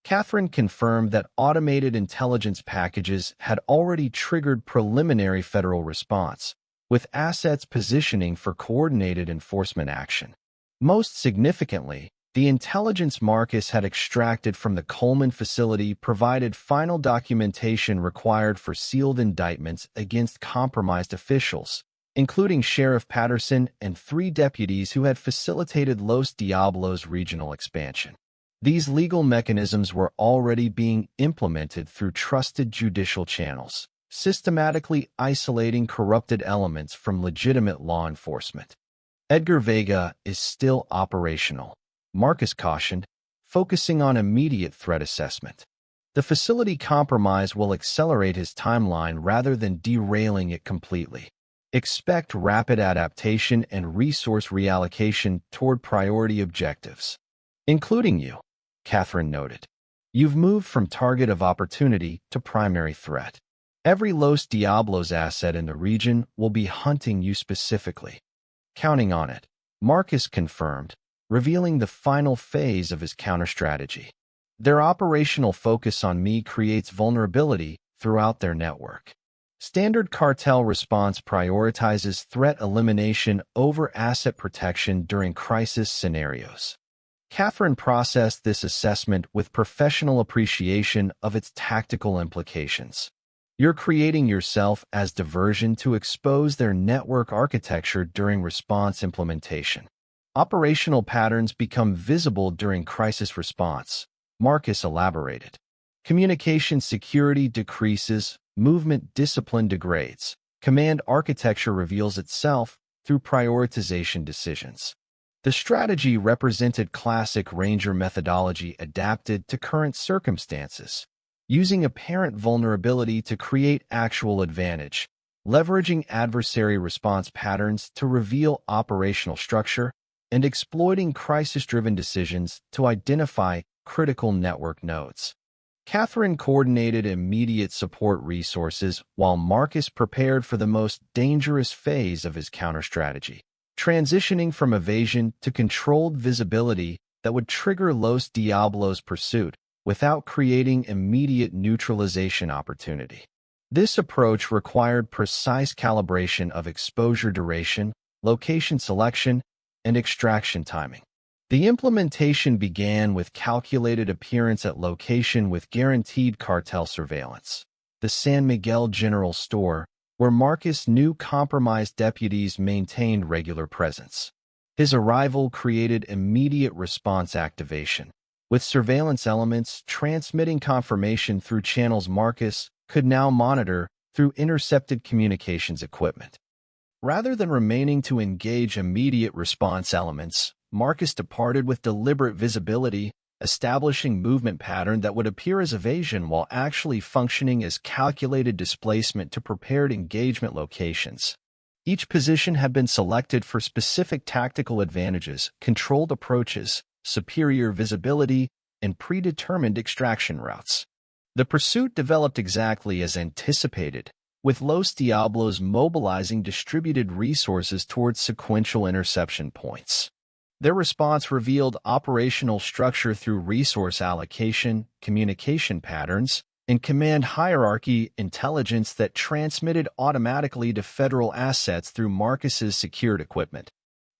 Catherine confirmed that automated intelligence packages had already triggered preliminary federal response, with assets positioning for coordinated enforcement action. Most significantly, the intelligence Marcus had extracted from the Coleman facility provided final documentation required for sealed indictments against compromised officials, including Sheriff Patterson and 3 deputies who had facilitated Los Diablos' regional expansion. These legal mechanisms were already being implemented through trusted judicial channels, systematically isolating corrupted elements from legitimate law enforcement. "Edgar Vega is still operational," Marcus cautioned, focusing on immediate threat assessment. "The facility compromise will accelerate his timeline rather than derailing it completely. Expect rapid adaptation and resource reallocation toward priority objectives." "Including you," Catherine noted. "You've moved from target of opportunity to primary threat. Every Los Diablos asset in the region will be hunting you specifically." "Counting on it," Marcus confirmed, revealing the final phase of his counter-strategy. "Their operational focus on me creates vulnerability throughout their network. Standard cartel response prioritizes threat elimination over asset protection during crisis scenarios. Catherine processed this assessment with professional appreciation of its tactical implications. You're creating yourself as diversion to expose their network architecture during response implementation. Operational patterns become visible during crisis response, Marcus elaborated. Communication security decreases, movement discipline degrades. Command architecture reveals itself through prioritization decisions. The strategy represented classic Ranger methodology adapted to current circumstances, using apparent vulnerability to create actual advantage, leveraging adversary response patterns to reveal operational structure, and exploiting crisis-driven decisions to identify critical network nodes. Catherine coordinated immediate support resources while Marcus prepared for the most dangerous phase of his counter-strategy, transitioning from evasion to controlled visibility that would trigger Los Diablos' pursuit without creating immediate neutralization opportunity. This approach required precise calibration of exposure duration, location selection, and extraction timing. The implementation began with calculated appearance at location with guaranteed cartel surveillance. The San Miguel General Store, where Marcus knew compromised deputies maintained regular presence. His arrival created immediate response activation, with surveillance elements transmitting confirmation through channels Marcus could now monitor through intercepted communications equipment. Rather than remaining to engage immediate response elements, Marcus departed with deliberate visibility, establishing movement pattern that would appear as evasion while actually functioning as calculated displacement to prepared engagement locations. Each position had been selected for specific tactical advantages, controlled approaches, superior visibility, and predetermined extraction routes. The pursuit developed exactly as anticipated, with Los Diablos mobilizing distributed resources towards sequential interception points. Their response revealed operational structure through resource allocation, communication patterns, and command hierarchy intelligence that transmitted automatically to federal assets through Marcus's secured equipment.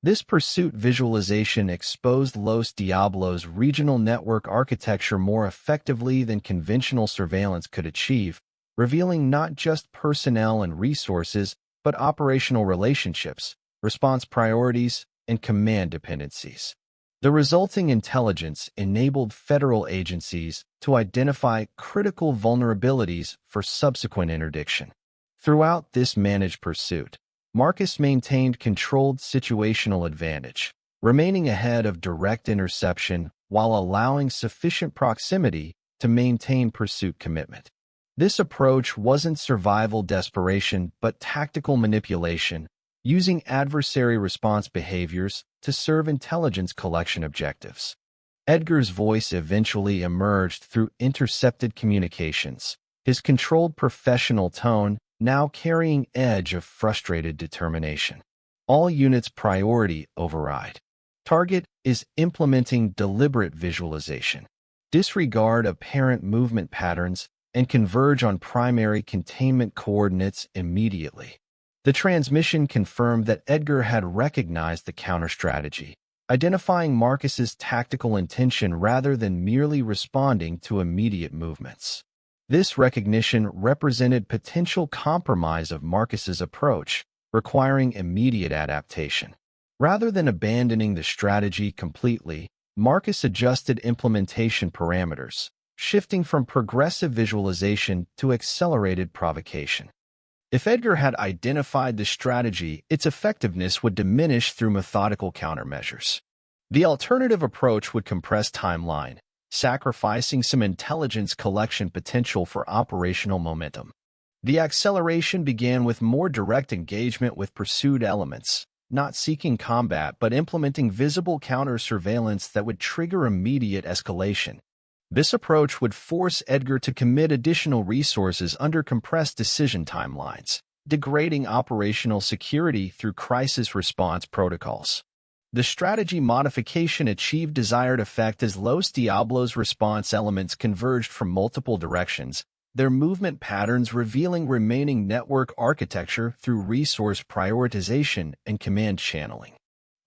This pursuit visualization exposed Los Diablos' regional network architecture more effectively than conventional surveillance could achieve, revealing not just personnel and resources, but operational relationships, response priorities, and command dependencies. The resulting intelligence enabled federal agencies to identify critical vulnerabilities for subsequent interdiction. Throughout this managed pursuit, Marcus maintained controlled situational advantage, remaining ahead of direct interception while allowing sufficient proximity to maintain pursuit commitment. This approach wasn't survival desperation but tactical manipulation, using adversary response behaviors to serve intelligence collection objectives. Edgar's voice eventually emerged through intercepted communications, his controlled professional tone now carrying edge of frustrated determination. All units priority override. Target is implementing deliberate visualization. Disregard apparent movement patterns and converge on primary containment coordinates immediately. The transmission confirmed that Edgar had recognized the counter-strategy, identifying Marcus's tactical intention rather than merely responding to immediate movements. This recognition represented potential compromise of Marcus's approach, requiring immediate adaptation. Rather than abandoning the strategy completely, Marcus adjusted implementation parameters, shifting from progressive visualization to accelerated provocation. If Edgar had identified the strategy, its effectiveness would diminish through methodical countermeasures. The alternative approach would compress timeline, sacrificing some intelligence collection potential for operational momentum. The acceleration began with more direct engagement with pursued elements, not seeking combat but implementing visible counter-surveillance that would trigger immediate escalation. This approach would force Edgar to commit additional resources under compressed decision timelines, degrading operational security through crisis response protocols. The strategy modification achieved desired effect as Los Diablos' response elements converged from multiple directions, their movement patterns revealing remaining network architecture through resource prioritization and command channeling.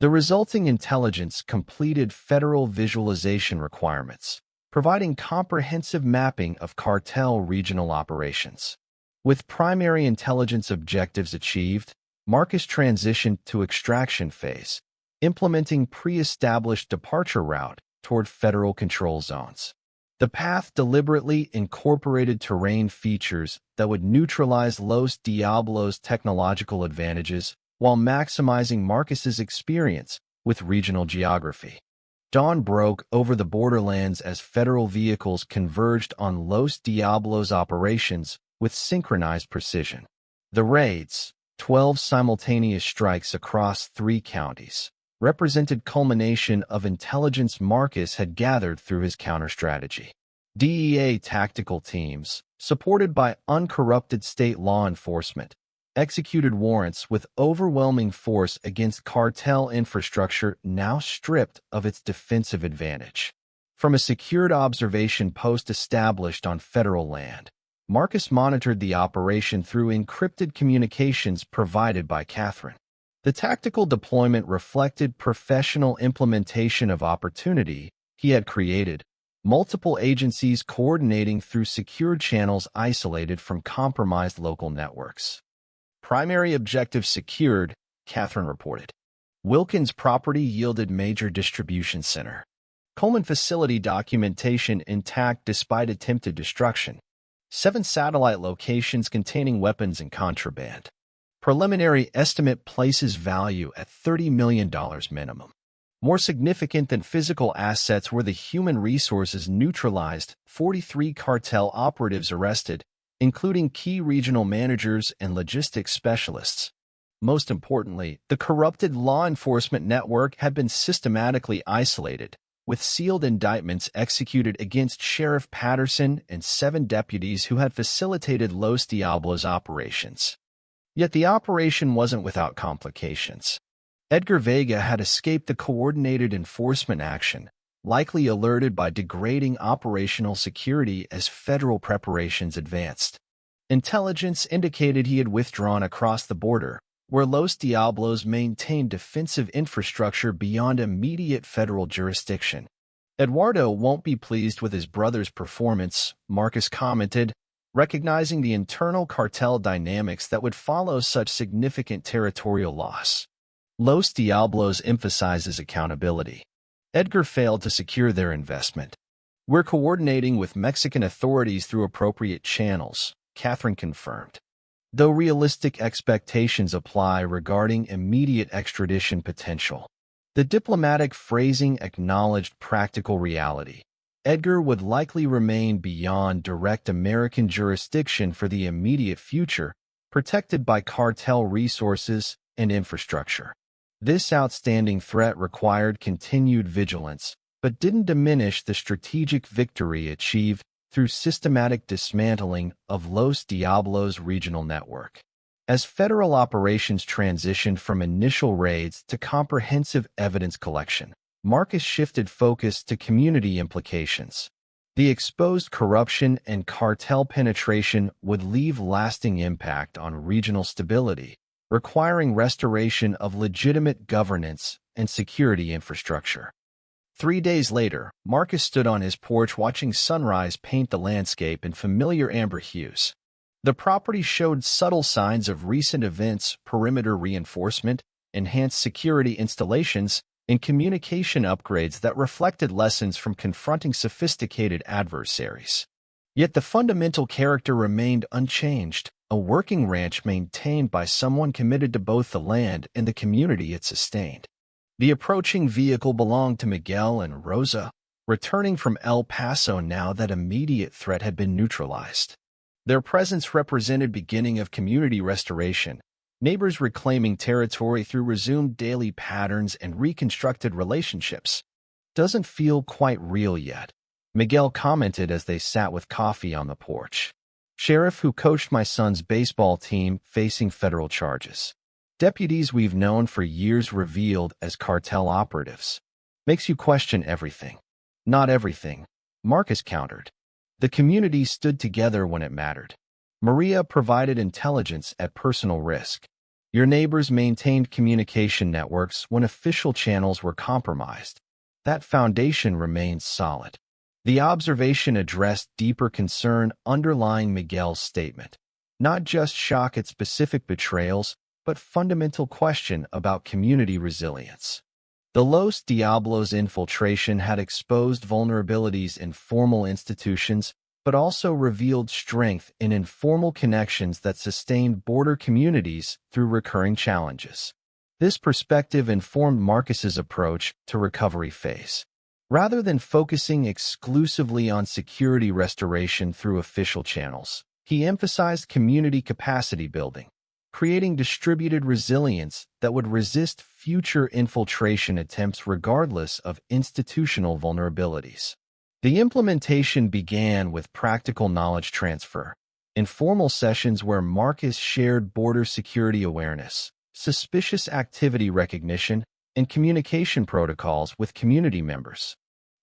The resulting intelligence completed federal visualization requirements, providing comprehensive mapping of cartel regional operations. With primary intelligence objectives achieved, Marcus transitioned to extraction phase, implementing pre-established departure route toward federal control zones. The path deliberately incorporated terrain features that would neutralize Los Diablos' technological advantages while maximizing Marcus's experience with regional geography. Dawn broke over the borderlands as federal vehicles converged on Los Diablos operations with synchronized precision. The raids, 12 simultaneous strikes across 3 counties, represented culmination of intelligence Marcus had gathered through his counter-strategy. DEA tactical teams, supported by uncorrupted state law enforcement, executed warrants with overwhelming force against cartel infrastructure now stripped of its defensive advantage. From a secured observation post established on federal land, Marcus monitored the operation through encrypted communications provided by Catherine. The tactical deployment reflected professional implementation of opportunity he had created, multiple agencies coordinating through secure channels isolated from compromised local networks. Primary objective secured, Catherine reported. Wilkins property yielded major distribution center. Coleman facility documentation intact despite attempted destruction. 7 satellite locations containing weapons and contraband. Preliminary estimate places value at $30 million minimum. More significant than physical assets were the human resources neutralized, 43 cartel operatives arrested, including key regional managers and logistics specialists. Most importantly, the corrupted law enforcement network had been systematically isolated, with sealed indictments executed against Sheriff Patterson and 7 deputies who had facilitated Los Diablos operations. Yet the operation wasn't without complications. Edgar Vega had escaped the coordinated enforcement action, likely alerted by degrading operational security as federal preparations advanced. Intelligence indicated he had withdrawn across the border, where Los Diablos maintained defensive infrastructure beyond immediate federal jurisdiction. Eduardo won't be pleased with his brother's performance, Marcus commented, recognizing the internal cartel dynamics that would follow such significant territorial loss. Los Diablos emphasizes accountability. Edgar failed to secure their investment. We're coordinating with Mexican authorities through appropriate channels, Catherine confirmed. Though realistic expectations apply regarding immediate extradition potential, the diplomatic phrasing acknowledged practical reality. Edgar would likely remain beyond direct American jurisdiction for the immediate future, protected by cartel resources and infrastructure. This outstanding threat required continued vigilance, but didn't diminish the strategic victory achieved through systematic dismantling of Los Diablos' regional network. As federal operations transitioned from initial raids to comprehensive evidence collection, Marcus shifted focus to community implications. The exposed corruption and cartel penetration would leave lasting impact on regional stability, requiring restoration of legitimate governance and security infrastructure. 3 days later, Marcus stood on his porch watching sunrise paint the landscape in familiar amber hues. The property showed subtle signs of recent events, perimeter reinforcement, enhanced security installations, and communication upgrades that reflected lessons from confronting sophisticated adversaries. Yet the fundamental character remained unchanged, a working ranch maintained by someone committed to both the land and the community it sustained. The approaching vehicle belonged to Miguel and Rosa, returning from El Paso now that immediate threat had been neutralized. Their presence represented beginning of community restoration, neighbors reclaiming territory through resumed daily patterns and reconstructed relationships. Doesn't feel quite real yet, Miguel commented as they sat with coffee on the porch. Sheriff who coached my son's baseball team facing federal charges. Deputies we've known for years revealed as cartel operatives. Makes you question everything. Not everything, Marcus countered. The community stood together when it mattered. Maria provided intelligence at personal risk. Your neighbors maintained communication networks when official channels were compromised. That foundation remains solid. The observation addressed deeper concern underlying Miguel's statement, not just shock at specific betrayals, but fundamental question about community resilience. The Los Diablos infiltration had exposed vulnerabilities in formal institutions, but also revealed strength in informal connections that sustained border communities through recurring challenges. This perspective informed Marcus's approach to recovery phase. Rather than focusing exclusively on security restoration through official channels, he emphasized community capacity building, creating distributed resilience that would resist future infiltration attempts regardless of institutional vulnerabilities. The implementation began with practical knowledge transfer, informal sessions where Marcus shared border security awareness, suspicious activity recognition, and communication protocols with community members.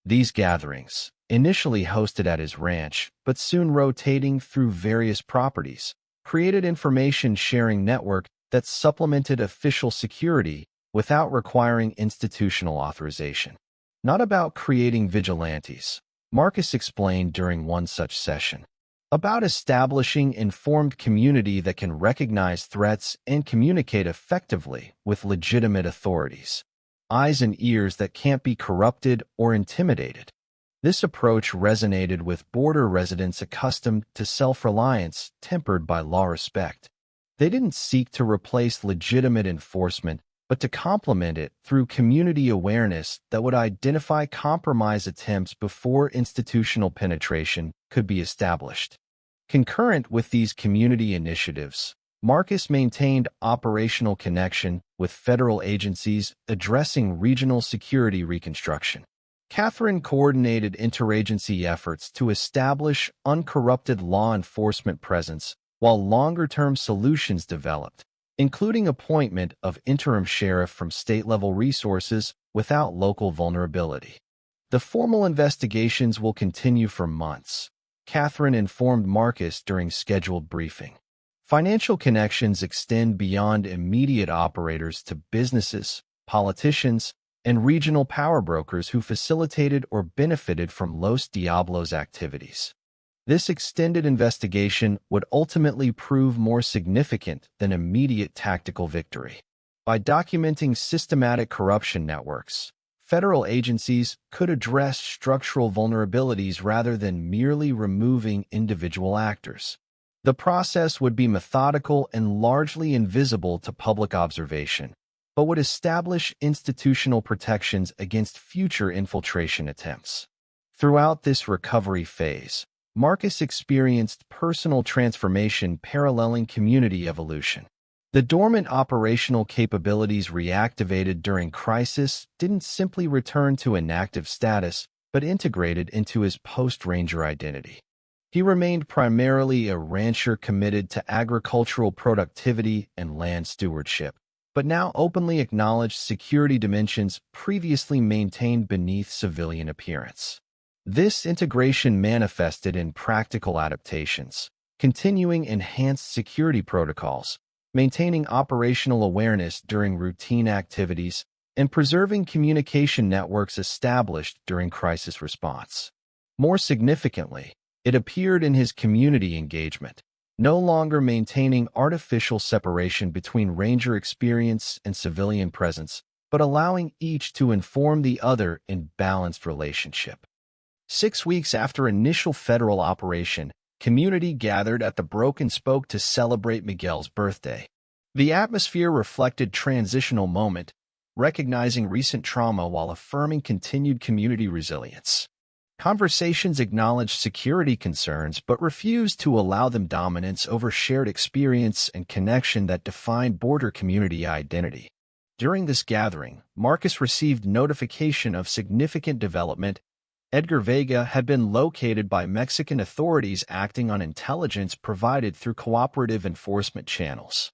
These gatherings, initially hosted at his ranch but soon rotating through various properties, created information-sharing network that supplemented official security without requiring institutional authorization. Not about creating vigilantes, Marcus explained during one such session. About establishing informed community that can recognize threats and communicate effectively with legitimate authorities. Eyes and ears that can't be corrupted or intimidated. This approach resonated with border residents accustomed to self-reliance tempered by law respect. They didn't seek to replace legitimate enforcement, but to complement it through community awareness that would identify compromise attempts before institutional penetration could be established. Concurrent with these community initiatives, Marcus maintained operational connection with federal agencies addressing regional security reconstruction. Catherine coordinated interagency efforts to establish uncorrupted law enforcement presence while longer-term solutions developed, including appointment of interim sheriff from state-level resources without local vulnerability. The formal investigations will continue for months, Catherine informed Marcus during scheduled briefing. Financial connections extend beyond immediate operators to businesses, politicians, and regional power brokers who facilitated or benefited from Los Diablos activities. This extended investigation would ultimately prove more significant than immediate tactical victory. By documenting systematic corruption networks, federal agencies could address structural vulnerabilities rather than merely removing individual actors. The process would be methodical and largely invisible to public observation, but would establish institutional protections against future infiltration attempts. Throughout this recovery phase, Marcus experienced personal transformation paralleling community evolution. The dormant operational capabilities reactivated during crisis didn't simply return to inactive status, but integrated into his post-ranger identity. He remained primarily a rancher committed to agricultural productivity and land stewardship, but now openly acknowledged security dimensions previously maintained beneath civilian appearance. This integration manifested in practical adaptations, continuing enhanced security protocols, maintaining operational awareness during routine activities, and preserving communication networks established during crisis response. More significantly, it appeared in his community engagement, no longer maintaining artificial separation between ranger experience and civilian presence, but allowing each to inform the other in balanced relationship. 6 weeks after initial federal operation, community gathered at the Broken Spoke to celebrate Miguel's birthday. The atmosphere reflected transitional moment, recognizing recent trauma while affirming continued community resilience. Conversations acknowledged security concerns but refused to allow them dominance over shared experience and connection that defined border community identity. During this gathering, Marcus received notification of significant development. Edgar Vega had been located by Mexican authorities acting on intelligence provided through cooperative enforcement channels.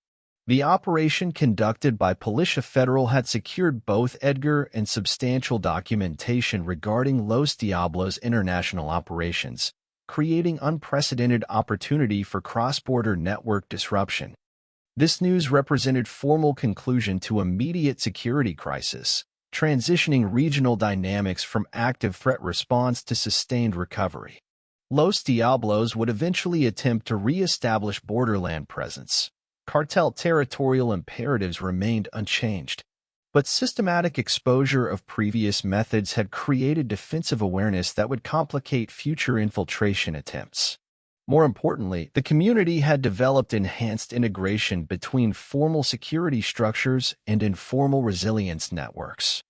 The operation conducted by Policia Federal had secured both Edgar and substantial documentation regarding Los Diablos' international operations, creating unprecedented opportunity for cross-border network disruption. This news represented formal conclusion to immediate security crisis, transitioning regional dynamics from active threat response to sustained recovery. Los Diablos would eventually attempt to re-establish borderland presence. Cartel territorial imperatives remained unchanged, but systematic exposure of previous methods had created defensive awareness that would complicate future infiltration attempts. More importantly, the community had developed enhanced integration between formal security structures and informal resilience networks.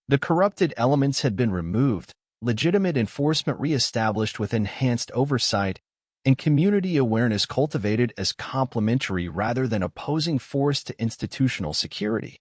The corrupted elements had been removed, legitimate enforcement re-established with enhanced oversight, and community awareness cultivated as complementary rather than opposing force to institutional security.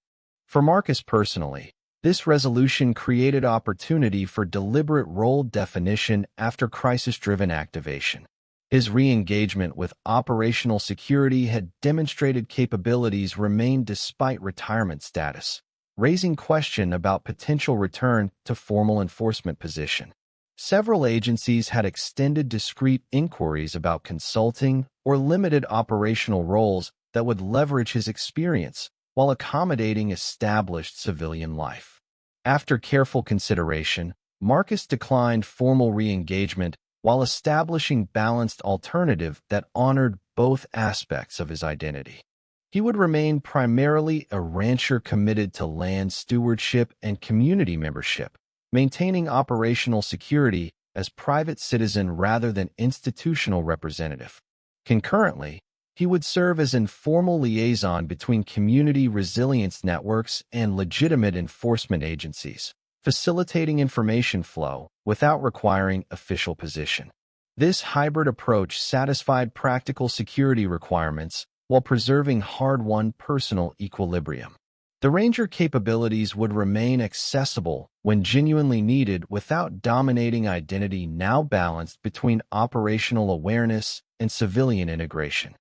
For Marcus personally, this resolution created opportunity for deliberate role definition after crisis-driven activation. His re-engagement with operational security had demonstrated capabilities remained despite retirement status, raising question about potential return to formal enforcement position. Several agencies had extended discreet inquiries about consulting or limited operational roles that would leverage his experience while accommodating established civilian life. After careful consideration, Marcus declined formal re-engagement while establishing balanced alternative that honored both aspects of his identity. He would remain primarily a rancher committed to land stewardship and community membership, maintaining operational security as private citizen rather than institutional representative. Concurrently, he would serve as informal liaison between community resilience networks and legitimate enforcement agencies, facilitating information flow without requiring official position. This hybrid approach satisfied practical security requirements while preserving hard-won personal equilibrium. The Ranger capabilities would remain accessible when genuinely needed without dominating identity, now balanced between operational awareness and civilian integration.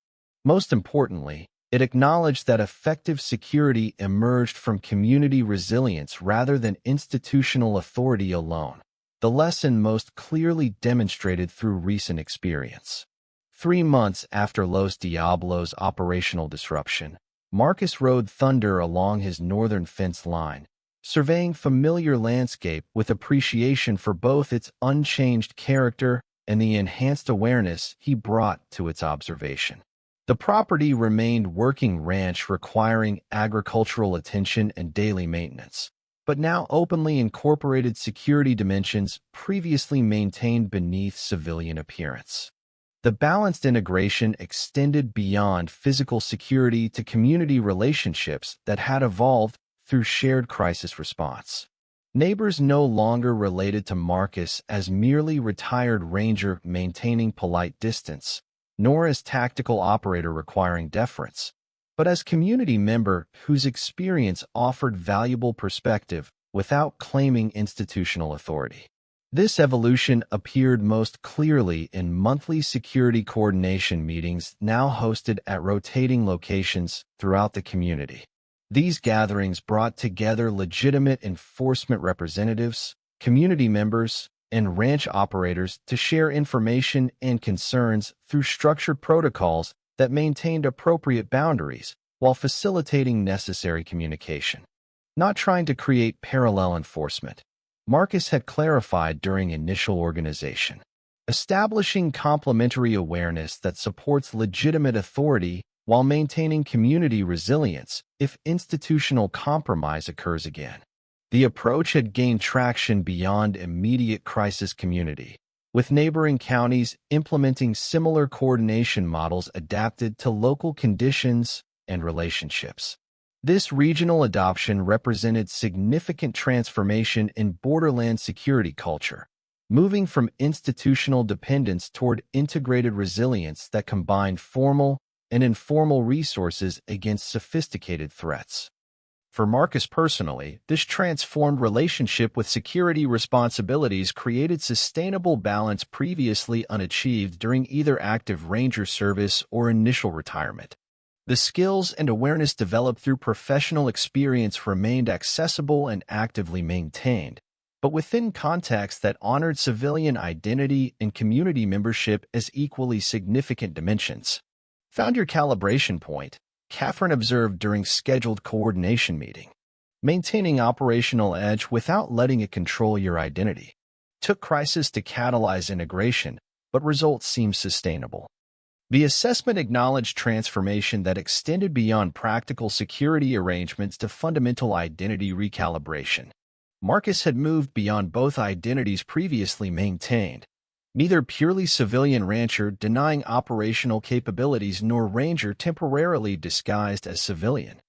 Most importantly, it acknowledged that effective security emerged from community resilience rather than institutional authority alone, the lesson most clearly demonstrated through recent experience. 3 months after Los Diablos' operational disruption, Marcus rode thunder along his northern fence line, surveying familiar landscape with appreciation for both its unchanged character and the enhanced awareness he brought to its observation. The property remained working ranch requiring agricultural attention and daily maintenance, but now openly incorporated security dimensions previously maintained beneath civilian appearance. The balanced integration extended beyond physical security to community relationships that had evolved through shared crisis response. Neighbors no longer related to Marcus as merely retired ranger maintaining polite distance, nor as tactical operator requiring deference, but as community member whose experience offered valuable perspective without claiming institutional authority. This evolution appeared most clearly in monthly security coordination meetings now hosted at rotating locations throughout the community. These gatherings brought together legitimate enforcement representatives, community members, and ranch operators to share information and concerns through structured protocols that maintained appropriate boundaries while facilitating necessary communication. Not trying to create parallel enforcement, Marcus had clarified during initial organization, establishing complementary awareness that supports legitimate authority while maintaining community resilience if institutional compromise occurs again. The approach had gained traction beyond immediate crisis community, with neighboring counties implementing similar coordination models adapted to local conditions and relationships. This regional adoption represented significant transformation in borderland security culture, moving from institutional dependence toward integrated resilience that combined formal and informal resources against sophisticated threats. For Marcus personally, this transformed relationship with security responsibilities created sustainable balance previously unachieved during either active ranger service or initial retirement. The skills and awareness developed through professional experience remained accessible and actively maintained, but within contexts that honored civilian identity and community membership as equally significant dimensions. Found your calibration point? Catherine observed during scheduled coordination meeting. Maintaining operational edge without letting it control your identity. Took crisis to catalyze integration, but results seem sustainable. The assessment acknowledged transformation that extended beyond practical security arrangements to fundamental identity recalibration. Marcus had moved beyond both identities previously maintained, neither purely civilian rancher denying operational capabilities nor ranger temporarily disguised as civilian.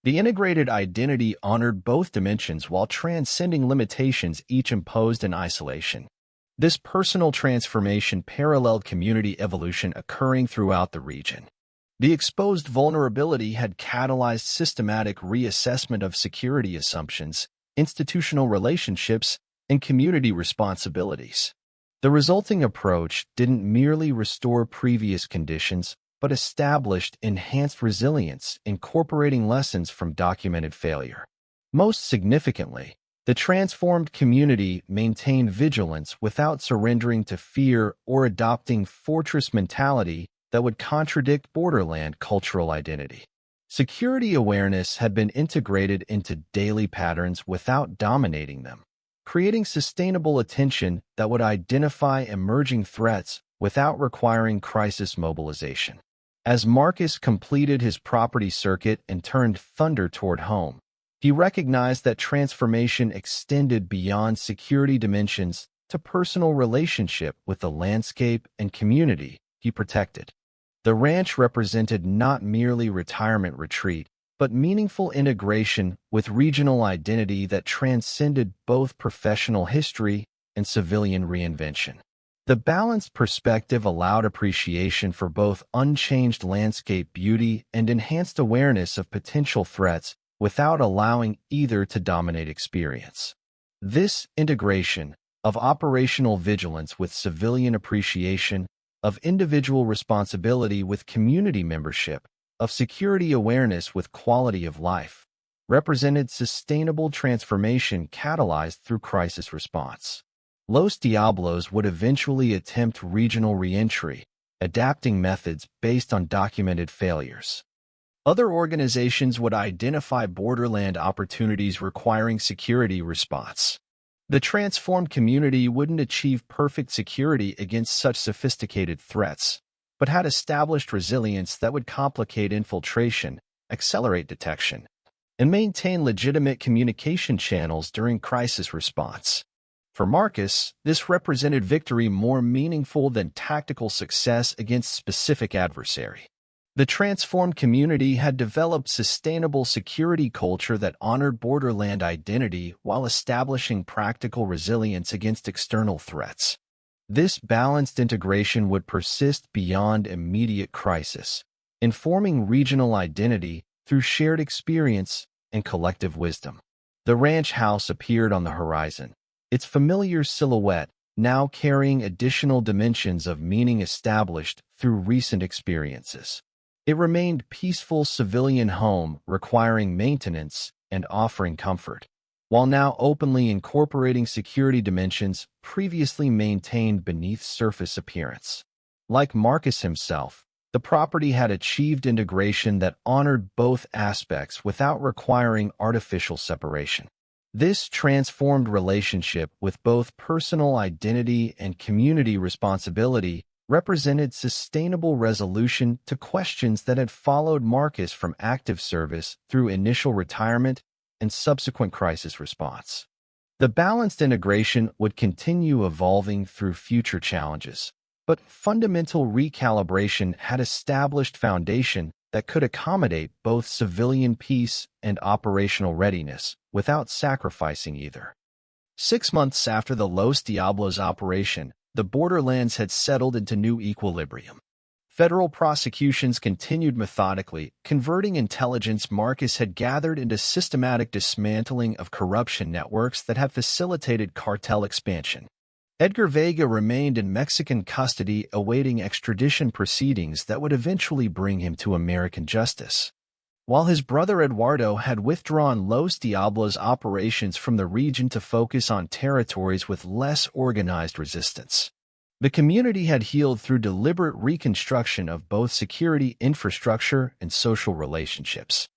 The integrated identity honored both dimensions while transcending limitations each imposed in isolation. This personal transformation paralleled community evolution occurring throughout the region. The exposed vulnerability had catalyzed systematic reassessment of security assumptions, institutional relationships, and community responsibilities. The resulting approach didn't merely restore previous conditions, but established enhanced resilience, incorporating lessons from documented failure. Most significantly, the transformed community maintained vigilance without surrendering to fear or adopting fortress mentality that would contradict borderland cultural identity. Security awareness had been integrated into daily patterns without dominating them, creating sustainable attention that would identify emerging threats without requiring crisis mobilization. As Marcus completed his property circuit and turned Thunder toward home, he recognized that transformation extended beyond security dimensions to personal relationship with the landscape and community he protected. The ranch represented not merely retirement retreat, but meaningful integration with regional identity that transcended both professional history and civilian reinvention. The balanced perspective allowed appreciation for both unchanged landscape beauty and enhanced awareness of potential threats without allowing either to dominate experience. This integration of operational vigilance with civilian appreciation, of individual responsibility with community membership, of security awareness with quality of life, represented sustainable transformation catalyzed through crisis response. Los Diablos would eventually attempt regional reentry, adapting methods based on documented failures. Other organizations would identify borderland opportunities requiring security response. The transformed community wouldn't achieve perfect security against such sophisticated threats, but had established resilience that would complicate infiltration, accelerate detection, and maintain legitimate communication channels during crisis response. For Marcus, this represented victory more meaningful than tactical success against specific adversary. The transformed community had developed sustainable security culture that honored borderland identity while establishing practical resilience against external threats. This balanced integration would persist beyond immediate crisis, informing regional identity through shared experience and collective wisdom. The ranch house appeared on the horizon, its familiar silhouette now carrying additional dimensions of meaning established through recent experiences. It remained peaceful civilian home requiring maintenance and offering comfort, while now openly incorporating security dimensions previously maintained beneath surface appearance. Like Marcus himself, the property had achieved integration that honored both aspects without requiring artificial separation. This transformed relationship with both personal identity and community responsibility represented sustainable resolution to questions that had followed Marcus from active service through initial retirement and subsequent crisis response. The balanced integration would continue evolving through future challenges, but fundamental recalibration had established foundation that could accommodate both civilian peace and operational readiness without sacrificing either. 6 months after the Los Diablos operation, the borderlands had settled into new equilibrium. Federal prosecutions continued methodically, converting intelligence Marcus had gathered into systematic dismantling of corruption networks that had facilitated cartel expansion. Edgar Vega remained in Mexican custody awaiting extradition proceedings that would eventually bring him to American justice, while his brother Eduardo had withdrawn Los Diablos operations from the region to focus on territories with less organized resistance. The community had healed through deliberate reconstruction of both security infrastructure and social relationships.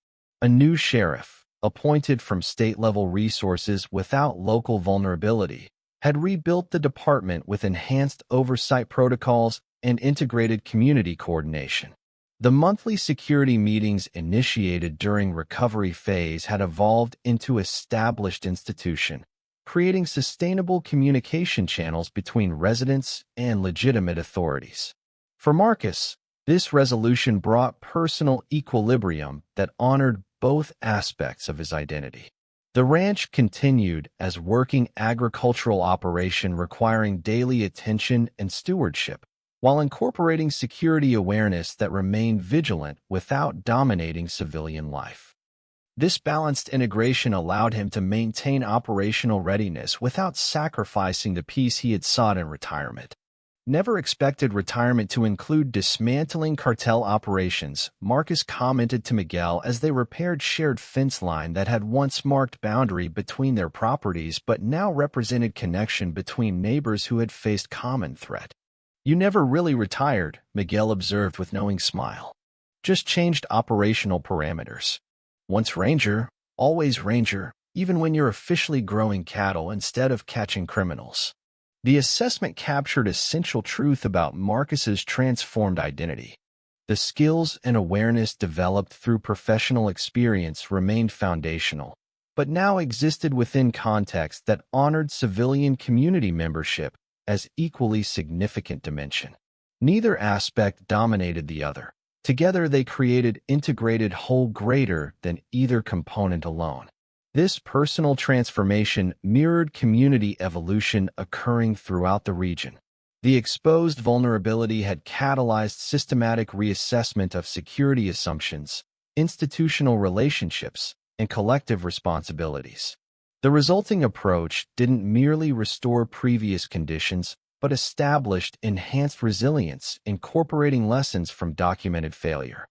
A new sheriff, appointed from state-level resources without local vulnerability, had rebuilt the department with enhanced oversight protocols and integrated community coordination. The monthly security meetings initiated during recovery phase had evolved into established institution, creating sustainable communication channels between residents and legitimate authorities. For Marcus, this resolution brought personal equilibrium that honored both aspects of his identity. The ranch continued as working agricultural operation requiring daily attention and stewardship, while incorporating security awareness that remained vigilant without dominating civilian life. This balanced integration allowed him to maintain operational readiness without sacrificing the peace he had sought in retirement. Never expected retirement to include dismantling cartel operations, Marcus commented to Miguel as they repaired shared fence line that had once marked boundary between their properties but now represented connection between neighbors who had faced common threat. "You never really retired," Miguel observed with knowing smile. "Just changed operational parameters. Once ranger, always ranger, even when you're officially growing cattle instead of catching criminals." The assessment captured essential truth about Marcus's transformed identity. The skills and awareness developed through professional experience remained foundational, but now existed within context that honored civilian community membership as equally significant dimension. Neither aspect dominated the other. Together they created integrated whole greater than either component alone. This personal transformation mirrored community evolution occurring throughout the region. The exposed vulnerability had catalyzed systematic reassessment of security assumptions, institutional relationships, and collective responsibilities. The resulting approach didn't merely restore previous conditions, but established enhanced resilience, incorporating lessons from documented failure.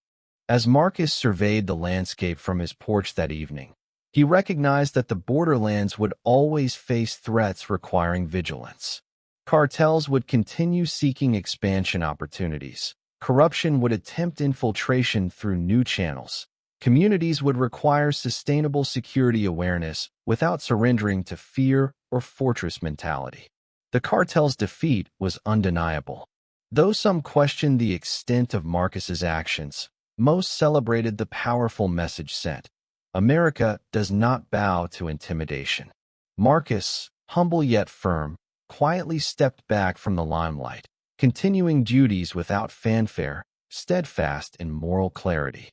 As Marcus surveyed the landscape from his porch that evening, he recognized that the borderlands would always face threats requiring vigilance. Cartels would continue seeking expansion opportunities. Corruption would attempt infiltration through new channels. Communities would require sustainable security awareness without surrendering to fear or fortress mentality. The cartel's defeat was undeniable. Though some questioned the extent of Marcus's actions, most celebrated the powerful message sent. America does not bow to intimidation. Marcus, humble yet firm, quietly stepped back from the limelight, continuing duties without fanfare, steadfast in moral clarity.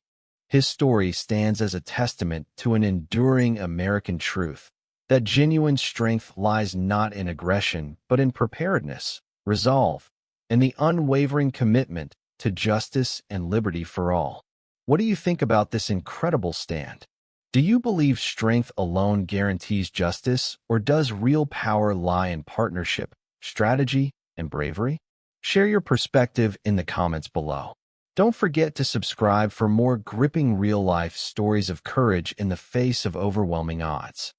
His story stands as a testament to an enduring American truth, that genuine strength lies not in aggression, but in preparedness, resolve, and the unwavering commitment to justice and liberty for all. What do you think about this incredible stand? Do you believe strength alone guarantees justice, or does real power lie in partnership, strategy, and bravery? Share your perspective in the comments below. Don't forget to subscribe for more gripping real-life stories of courage in the face of overwhelming odds.